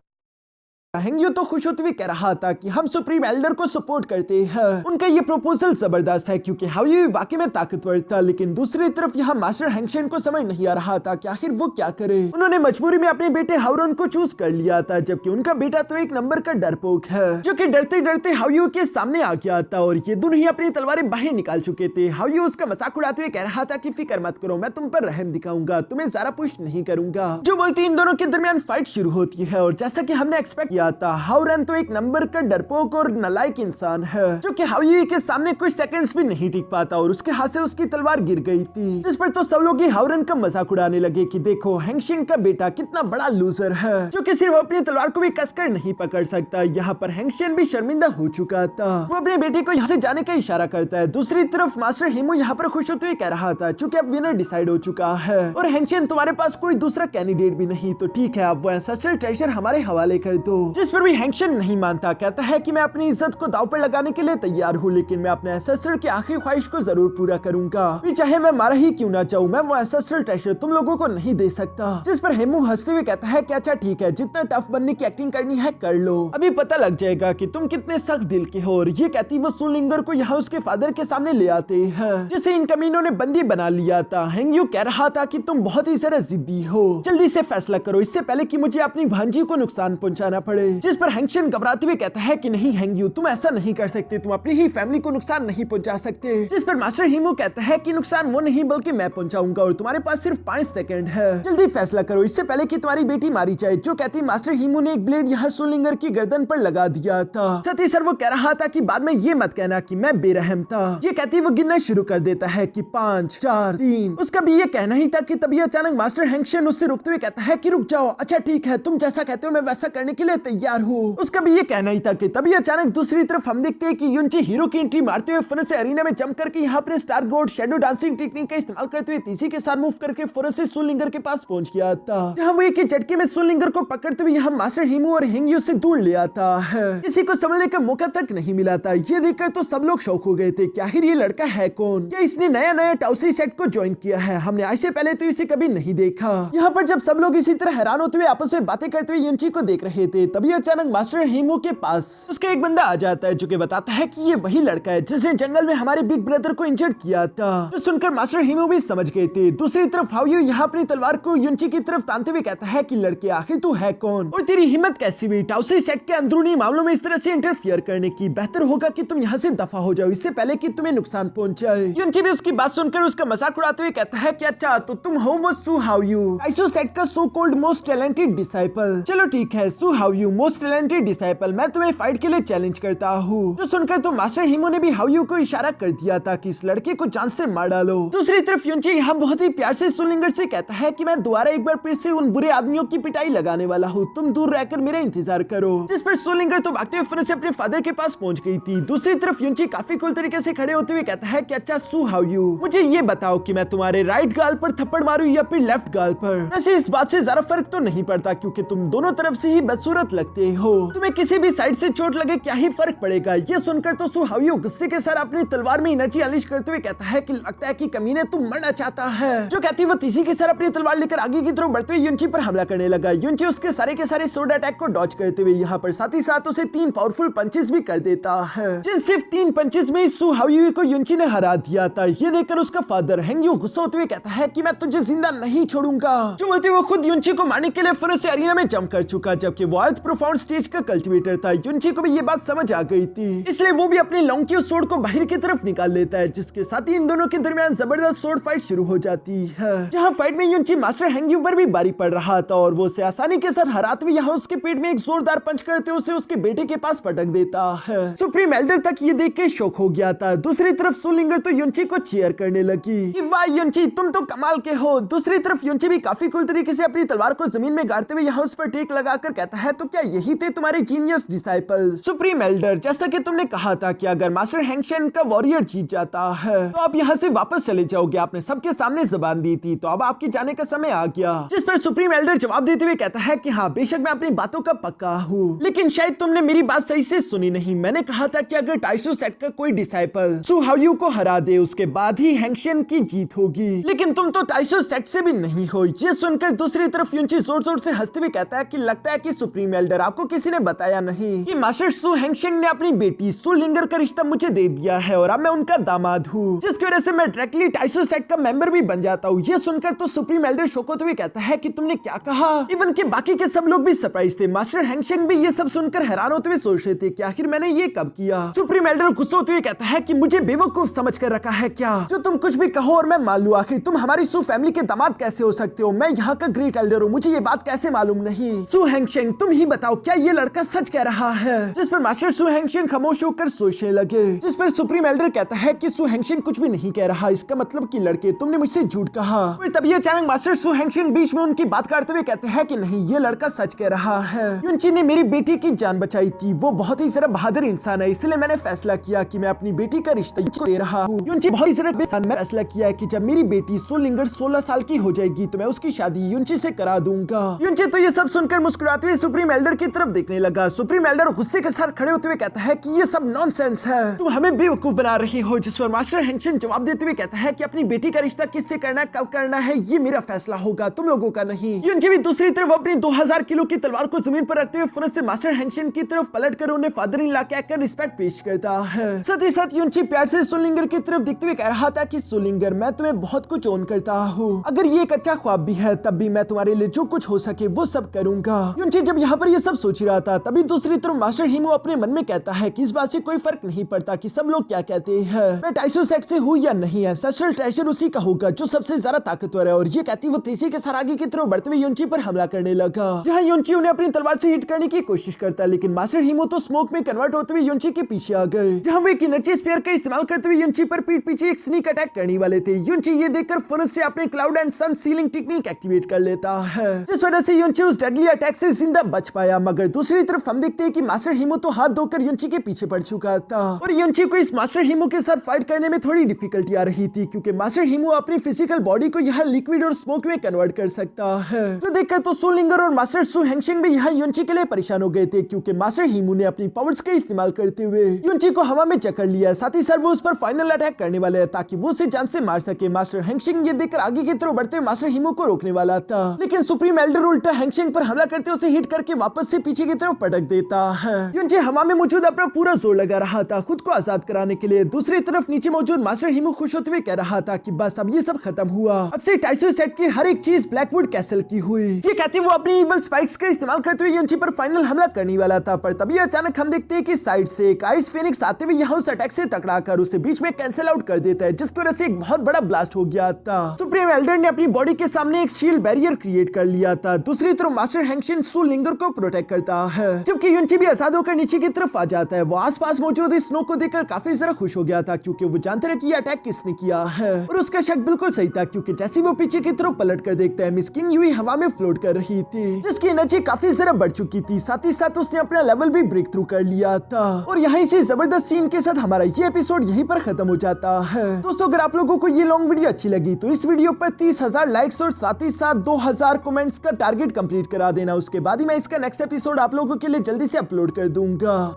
हेंग्यू तो खुश होते हुए कह रहा था कि हम सुप्रीम एल्डर को सपोर्ट करते हैं। उनका ये प्रपोजल जबरदस्त है क्योंकि हाओयू वाकई में ताकतवर था, लेकिन दूसरी तरफ यहाँ मास्टर हेंगशन को समझ नहीं आ रहा था कि आखिर वो क्या करे। उन्होंने मजबूरी में अपने बेटे हाओरन को चूज कर लिया था, जबकि उनका बेटा तो एक नंबर का डरपोक है जो कि डरते डरते हाओयू के सामने आ गया था और ये दोनों ही अपनी तलवारें बाहर निकाल चुके थे। हाओयू उसका मजाक उड़ाते हुए कह रहा था कि फिक्र मत करो, मैं तुम पर रहम दिखाऊंगा, तुम्हें ज्यादा पुश नहीं करूंगा। जो बोलती इन दोनों के दरमियान फाइट शुरू होती है और जैसा कि हमने एक्सपेक्ट किया था, हाओरन तो एक नंबर का डरपोक और नालायक इंसान है जो कि हाओयू के सामने कुछ सेकंड्स भी नहीं टिक पाता और उसके हाथ से उसकी तलवार गिर गई थी। जिस पर तो सब लोग हाओरन का मजाक उड़ाने लगे कि देखो हेंगशिंग का बेटा कितना बड़ा लूजर है जो कि सिर्फ अपनी तलवार को भी कसकर नहीं पकड़ सकता। यहाँ पर हेंगशिंग भी शर्मिंदा हो चुका था। वो अपने बेटे को यहाँ से जाने का इशारा करता है। दूसरी तरफ मास्टर हिमू यहाँ पर खुश होते हुए कह रहा था चूंकि अब विनर डिसाइड हो चुका है और हेंगशिंग तुम्हारे पास कोई दूसरा कैंडिडेट भी नहीं, तो ठीक है अब वो एंसेस्ट्रल ट्रेजर हमारे हवाले कर दो। जिस पर भी हेंगशिंग नहीं मानता, कहता है कि मैं अपनी इज्जत को दांव पर लगाने के लिए तैयार हूँ, लेकिन मैं अपने एंसेस्टर की आखिरी ख्वाहिश को जरूर पूरा करूंगा, चाहे मैं मारा ही क्यों ना चाहूँ। मैं वो एंसेस्ट्रल ट्रेजर तुम लोगों को नहीं दे सकता। जिस पर हेमू हंसते हुए कहता है कि अच्छा ठीक है, जितना टफ बनने की एक्टिंग करनी है कर लो, अभी पता लग जाएगा कि तुम कितने सख्त दिल के हो। और ये कहती वो सुलिंगर को यहाँ उसके फादर के सामने ले आते हैं जिसे इन कमीनों ने बंदी बना लिया था। हेंग्यू कह रहा था कि तुम बहुत ही ज्यादा जिद्दी हो, जल्दी से फैसला करो इससे पहले कि मुझे अपनी भांजी को नुकसान पहुंचाना पड़े। जिस पर हेंगशिन घबराते हुए कहता है कि नहीं हेंग्यू, तुम ऐसा नहीं कर सकते, तुम अपनी ही फैमिली को नुकसान नहीं पहुंचा सकते। जिस पर मास्टर हिमू कहता है कि नुकसान वो नहीं बल्कि मैं पहुंचाऊंगा और तुम्हारे पास सिर्फ 5 सेकंड है, जल्दी फैसला करो इससे पहले कि तुम्हारी बेटी मारी जाए। जो कहती मास्टर हिमू ने एक ब्लेड यहाँ सुलिंगर की गर्दन पर लगा दिया था। साथ ही सर वो कह रहा था कि बाद में ये मत कहना कि मैं बेरहम था। ये कहती वो गिनना शुरू कर देता है कि 5 4 3। उसका भी ये कहना ही था कि तभी अचानक मास्टर हेंगशिन उससे रुकते हुए कहता है कि रुक जाओ, अच्छा ठीक है तुम जैसा कहते हो मैं वैसा करने के लिए तैयार हूँ। उसका भी ये कहना ही था कि तभी अचानक दूसरी तरफ हम देखते हैं कि युनची हीरो की एंट्री मारते हुए फौरन से अरीना में जंप करके यहाँ पर स्टार गोड शेडो डांसिंग टेक्निक का इस्तेमाल करते हुए तीसरी के साथ मूव करके फौरन से सुलिंगर के पास पहुंच गया था, जहाँ वो एक झटके में सुलिंगर को पकड़ते हुए यहाँ मास्टर हिमू और हेंग्यू से दूर ले आता है। किसी को संभलने का मौका तक नहीं मिला था। ये देखकर तो सब लोग शौक हो गए थे कि आखिर ये लड़का है कौन, क्या इसने नया नया टाउसी सेट को ज्वाइन किया है, हमने आज से पहले तो इसे कभी नहीं देखा। यहाँ पर जब सब लोग इसी तरह हैरान होते हुए आपस में बातें करते हुए युनची को देख रहे थे, तभी अचानक मास्टर हिमू के पास उसका एक बंदा आ जाता है जो कि बताता है कि ये वही लड़का है जिसने जंगल में हमारे बिग ब्रदर को इंजर्ड किया था। तो सुनकर मास्टर हिमू भी समझ गए थे। दूसरी तरफ हाओयू यहाँ अपनी तलवार को युनची की तरफ तानते हुए कहता है कि लड़के आखिर तू है कौन और तेरी हिम्मत कैसी हुई टाउसी सेट के अंदरूनी मामलों में इस तरह से इंटरफियर करने की, बेहतर होगा कि तुम यहाँ से दफा हो जाओ इससे पहले कि तुम्हें नुकसान पहुंचाए। युनची भी उसकी बात सुनकर उसका मजाक उड़ाते हुए कहता है कि अच्छा तो तुम हो वो सु हाओयू, आइसो सेट का so called most talented disciple. चलो ठीक है सु हाओयू मोस्ट टैलेंटेड डिसाइपल, मैं तुम्हें फाइट के लिए चैलेंज करता हूँ। तो सुनकर तो मास्टर हिमो ने भी हाओयू को इशारा कर दिया था कि इस लड़के को जान से मार डालो। दूसरी तरफ युनची यहाँ बहुत ही प्यार से सुलिंगर से कहता है कि मैं दोबारा एक बार फिर से उन बुरे आदमियों की पिटाई लगाने वाला हूँ, तुम दूर रहकर मेरा इंतजार करो। जिस पर सुलिंगर तो भागते हुए फिर से अपने फादर के पास पहुंच गई थी। दूसरी तरफ युनची काफी कूल तरीके से खड़े होते हुए कहता है कि अच्छा सु हाओयू, मुझे ये बताओ कि मैं तुम्हारे राइट गाल पर थप्पड़ मारूं या फिर लेफ्ट गाल पर। वैसे इस बात से ज्यादा फर्क तो नहीं पड़ता क्योंकि तुम दोनों तरफ से ही बदसूरत लगते हो, तुम्हें किसी भी साइड से चोट लगे क्या ही फर्क पड़ेगा। ये सुनकर तो सु हाओयू गुस्से के साथ अपनी तलवार में एनर्जी अनलीश करते हुए कहता है कि लगता है कि कमीने तुम मरना चाहता है। जो कहती वो तीसरी के साथ अपनी तलवार लेकर आगे की तरफ बढ़ते हुए युनची पर हमला करने लगा। युनची उसके सारे के सारे सोड अटैक को डॉज करते हुए यहाँ पर साथ ही साथ उसे 3 पावरफुल पंचेस भी कर देता है, जिन सिर्फ 3 पंचेस में सु हाओयू को युनची ने हरा दिया था। ये देखकर उसका फादर हेंग्यू गुस्सा होते हुए कहता है कि मैं तुझे जिंदा नहीं छोड़ूंगा। जो बोलते वो खुद युनची को मारने के लिए फिर से अरीना में जंप कर चुका, जबकि वो अर्थ प्रोफाउंड स्टेज का कल्टिवेटर था। युनची को भी ये बात समझ आ गई थी, इसलिए वो भी अपनी लॉन्ग सोड को बाहर की तरफ निकाल लेता है, जिसके साथ ही इन दोनों के दरमियान जबरदस्त सोड फाइट शुरू हो जाती है, जहाँ फाइट में युनची मास्टर हेंग्यू पर भी भारी पड़ रहा था और वो उसे आसानी के साथ हराते हुए यहाँ उसके पेट में एक जोरदार पंच करते उसे उसके बेटे के पास पटक देता है। सुप्रीम एल्डर तक ये देख के शौक हो गया था। दूसरी तरफ सुलिंगर तो युनची को चीयर करने लगी कि वाह युनची तुम तो कमाल के हो। दूसरी तरफ युनची भी काफी कूल तरीके से अपनी तलवार को जमीन में गाड़ते हुए यहाँ उस पर टेक लगाकर कहता है तो क्या यही थे तुम्हारे जीनियस डिसाइपल? सुप्रीम एल्डर, जैसा कि तुमने कहा था कि अगर मास्टर हैंगशेन का वॉरियर जीत जाता है तो आप यहाँ से वापस चले जाओगे। आपने सबके सामने जुबान दी थी, तो अब आपके जाने का समय आ गया। जिस पर सुप्रीम एल्डर जवाब देते हुए कहता है कि हाँ, बेशक मैं अपनी बातों का पक्का हूँ, लेकिन शायद तुमने मेरी बात सही से सुनी नहीं। मैंने कहा था कि अगर टाइसो सेट का कोई डिसाइपल सु हाओयू को हरा दे, उसके बाद ही हैंगशेन की जीत होगी, लेकिन तुम तो टाइसो सेट से भी नहीं हो। ये सुनकर दूसरी तरफ युनची जोर जोर से हंसते हुए कहता है कि लगता है कि सुप्रीम एल्डर, आपको किसी ने बताया नहीं कि मास्टर सु हैंगशेन ने अपनी बेटी सु लिंगर का रिश्ता मुझे दे दिया है और अब मैं उनका दामाद हूँ, जिसकी वजह से मैं डायरेक्टली टाइसो सेट का मेंबर भी बन जाता हूँ। ये सुनकर तो सुप्रीम एल्डर शॉक होते हुए कहता है कि तुमने क्या कहा। इवन के बाकी के सब लोग भी सरप्राइज थे। मास्टर हैंगशेन भी ये सब सुनकर हैरान होते हुए सोच रहे थे कि आखिर मैंने ये कब किया। सुप्रीम एल्डर गुस्सा होते हुए कहता है कि मुझे बेवकूफ समझ कर रखा है क्या, जो तुम कुछ भी कहो और मैं मान लूं। आखिर तुम हमारी सु फैमिली के दामाद कैसे हो सकते हो? मैं यहाँ का ग्रेट एल्डर हूँ, मुझे ये बात कैसे मालूम नहीं? सु हैंगशेन, तुम ही बताओ, क्या ये लड़का सच कह रहा है? जिस पर मास्टर सु हैंगशेन खामोश होकर सोचने लगे। जिस पर सुप्रीम एल्डर कहता है कि सु हैंगशेन कुछ भी नहीं कह रहा, इसका मतलब कि लड़के तुमने मुझसे झूठ कहा। और तभी अचानक मास्टर सु हैंगशेन बीच में उनकी बात काटते हुए कहते हैं कि नहीं, ये लड़का सच कह रहा है। युनची ने मेरी बेटी की जान बचाई थी, वो बहुत ही जरा बहादुर इंसान है, इसलिए मैंने फैसला किया कि मैं अपनी बेटी का रिश्ता युनची को दे रहा हूँ। युनची बहुत ही जरा मैं फैसला किया है कि जब मेरी बेटी सु लिंगर 16 साल की हो जाएगी तो मैं उसकी शादी युनची से करा दूंगा। युनची तो ये सब सुनकर मुस्कुराते हुए सुप्रीम एल्डर की तरफ देखने लगा। सुप्रीम एल्डर गुस्से के साथ खड़े होते हुए कहता है कि ये सब नॉनसेंस है, तुम हमें बेवकूफ बना रही हो। जिस पर मास्टर हैंगशेन जवाब देते हुए कहता है कि अपनी बेटी का रिश्ता किससे करना, कब करना है, ये मेरा फैसला होगा, तुम लोगों का नहीं। युनची भी दूसरी तरफ अपनी 2000 किलो की तलवार को जमीन पर रखते हुए फुरत से मास्टर हैंगशेन की तरफ पलटकर उन्हें फादर इन लॉ कहकर रिस्पेक्ट पेश करता है। साथ ही साथ युनची प्यार से सु लिंगर की तरफ देखते हुए कह रहा था कि सु लिंगर, मैं तुम्हें बहुत कुछ ओन करता हूँ, अगर ये एक अच्छा ख्वाब भी है तब भी मैं तुम्हारे लिए जो कुछ हो सके वो सब करूंगा। युनची जब यहाँ पर ये सब सोच रहा था तभी दूसरी तरफ मास्टर हिमो अपने मन में कहता है कि इस बात से कोई फर्क नहीं पड़ता कि सब लोग क्या कहते हैं, मैं टाइसो सेट से हूँ या नहीं, एंसेस्ट्रल ट्रेजर उसी का होगा जो सबसे ज्यादा ताकतवर है। और ये कहती वो तेजी के साथ आगे की तरफ बढ़ते हुए युनची पर हमला करने लगा, जहाँ युनची उन्हें अपनी तलवार से हिट करने की कोशिश करता है, लेकिन मास्टर हिमो तो स्मोक में कन्वर्ट होते हुए युनची के पीछे आ गए, जहाँ वो एक एनर्जी स्फीयर का इस्तेमाल करते हुए युनची पर पीठ पीछे एक स्नीक अटैक करने वाले थे। युनची ये देखकर फौरन से अपने cloud and sun sealing technique activate कर लेता है, जिस वजह से युनची उस डेडली अटैक से जिंदा बच पाया। मगर दूसरी तरफ हम देखते हैं कि मास्टर हिमो तो हाथ धोकर युनची के पीछे पड़ चुका था और युनची को इस मास्टर हिमो के साथ फाइट करने में थोड़ी डिफिकल्टी आ रही थी, क्योंकि मास्टर हिमो अपनी फिजिकल बॉडी को यहाँ लिक्विड और स्मोक में कन्वर्ट कर सकता है, जो देखकर तो सु लिंगर और मास्टर सु हैंगशेन भी यहाँ युनची के लिए परेशान हो गए थे, क्योंकि मास्टर हिमो ने अपनी पावर्स का इस्तेमाल करते हुए युनची को हवा में जकड़ लिया। साथ ही साथ वो उस पर फाइनल अटैक करने वाले हैं ताकि वो उसे जान से मार सके। मास्टर हैंगशेन ये देखकर आगे की तरफ बढ़ते हुए मास्टर हिमो को रोकने वाला था, लेकिन सुप्रीम एल्डर उल्टा हैंगशेन पर हमला करते उसे हिट करके वापस से पीछे की तरफ पटक देता है। युनची हवा में मौजूद अपना पूरा जोर लगा रहा था खुद को आजाद कराने के लिए। दूसरी तरफ नीचे मौजूद मास्टर हिमो खुश होते हुए कह रहा था कि बस अब ये सब खत्म हुआ, अब से टाइसो सेट की हर एक चीज ब्लैकवुड कैसल की हुई। ये कहते वो अपनी इवल स्पाइक्स का इस्तेमाल करते हुए युनची पर फाइनल हमला करने वाला था, पर तभी अचानक हम देखते हैं कि साइड से एक आइस फेनिक्स आते हुए यहाँ उस अटैक से टकराकर उसे बीच में कैंसिल आउट कर देता है, जिसकी वजह से एक बहुत बड़ा ब्लास्ट हो गया था। सुप्रीम एल्डर ने अपनी बॉडी के सामने एक शील्ड बैरियर क्रिएट कर लिया था। दूसरी तरफ मास्टर हैंगशेन सु लिंगर को प्रोटेक्ट करता है, जबकि युनची भी आजाद होकर नीचे की तरफ आ जाता है। वो आसपास मौजूद इस स्नो को देखकर काफी जरा खुश हो गया था, क्योंकि वो जानते रहे कि ये अटैक किसने किया है, और उसका शक बिल्कुल सही था, क्योंकि जैसे वो पीछे की तरफ पलट कर देखता है मिस किंग यूई हवा में फ्लोट कर रही थी, जिसकी एनर्जी काफी जरा बढ़ चुकी थी। साथ ही साथ उसने अपना लेवल भी ब्रेक थ्रू कर लिया था। और यहाँ इसी जबरदस्त सीन के साथ हमारा ये एपिसोड यहीं पर खत्म हो जाता है। दोस्तों, अगर आप लोगों को ये लॉन्ग वीडियो अच्छी लगी तो इस वीडियो पर 30,000 लाइक्स और साथ ही साथ 2000 कमेंट्स का टारगेट कंप्लीट करा देना। उसके बाद ही मैं इसका नेक्स्ट एपिसोड आप लोगों के लिए जल्दी से अपलोड कर दूंगा।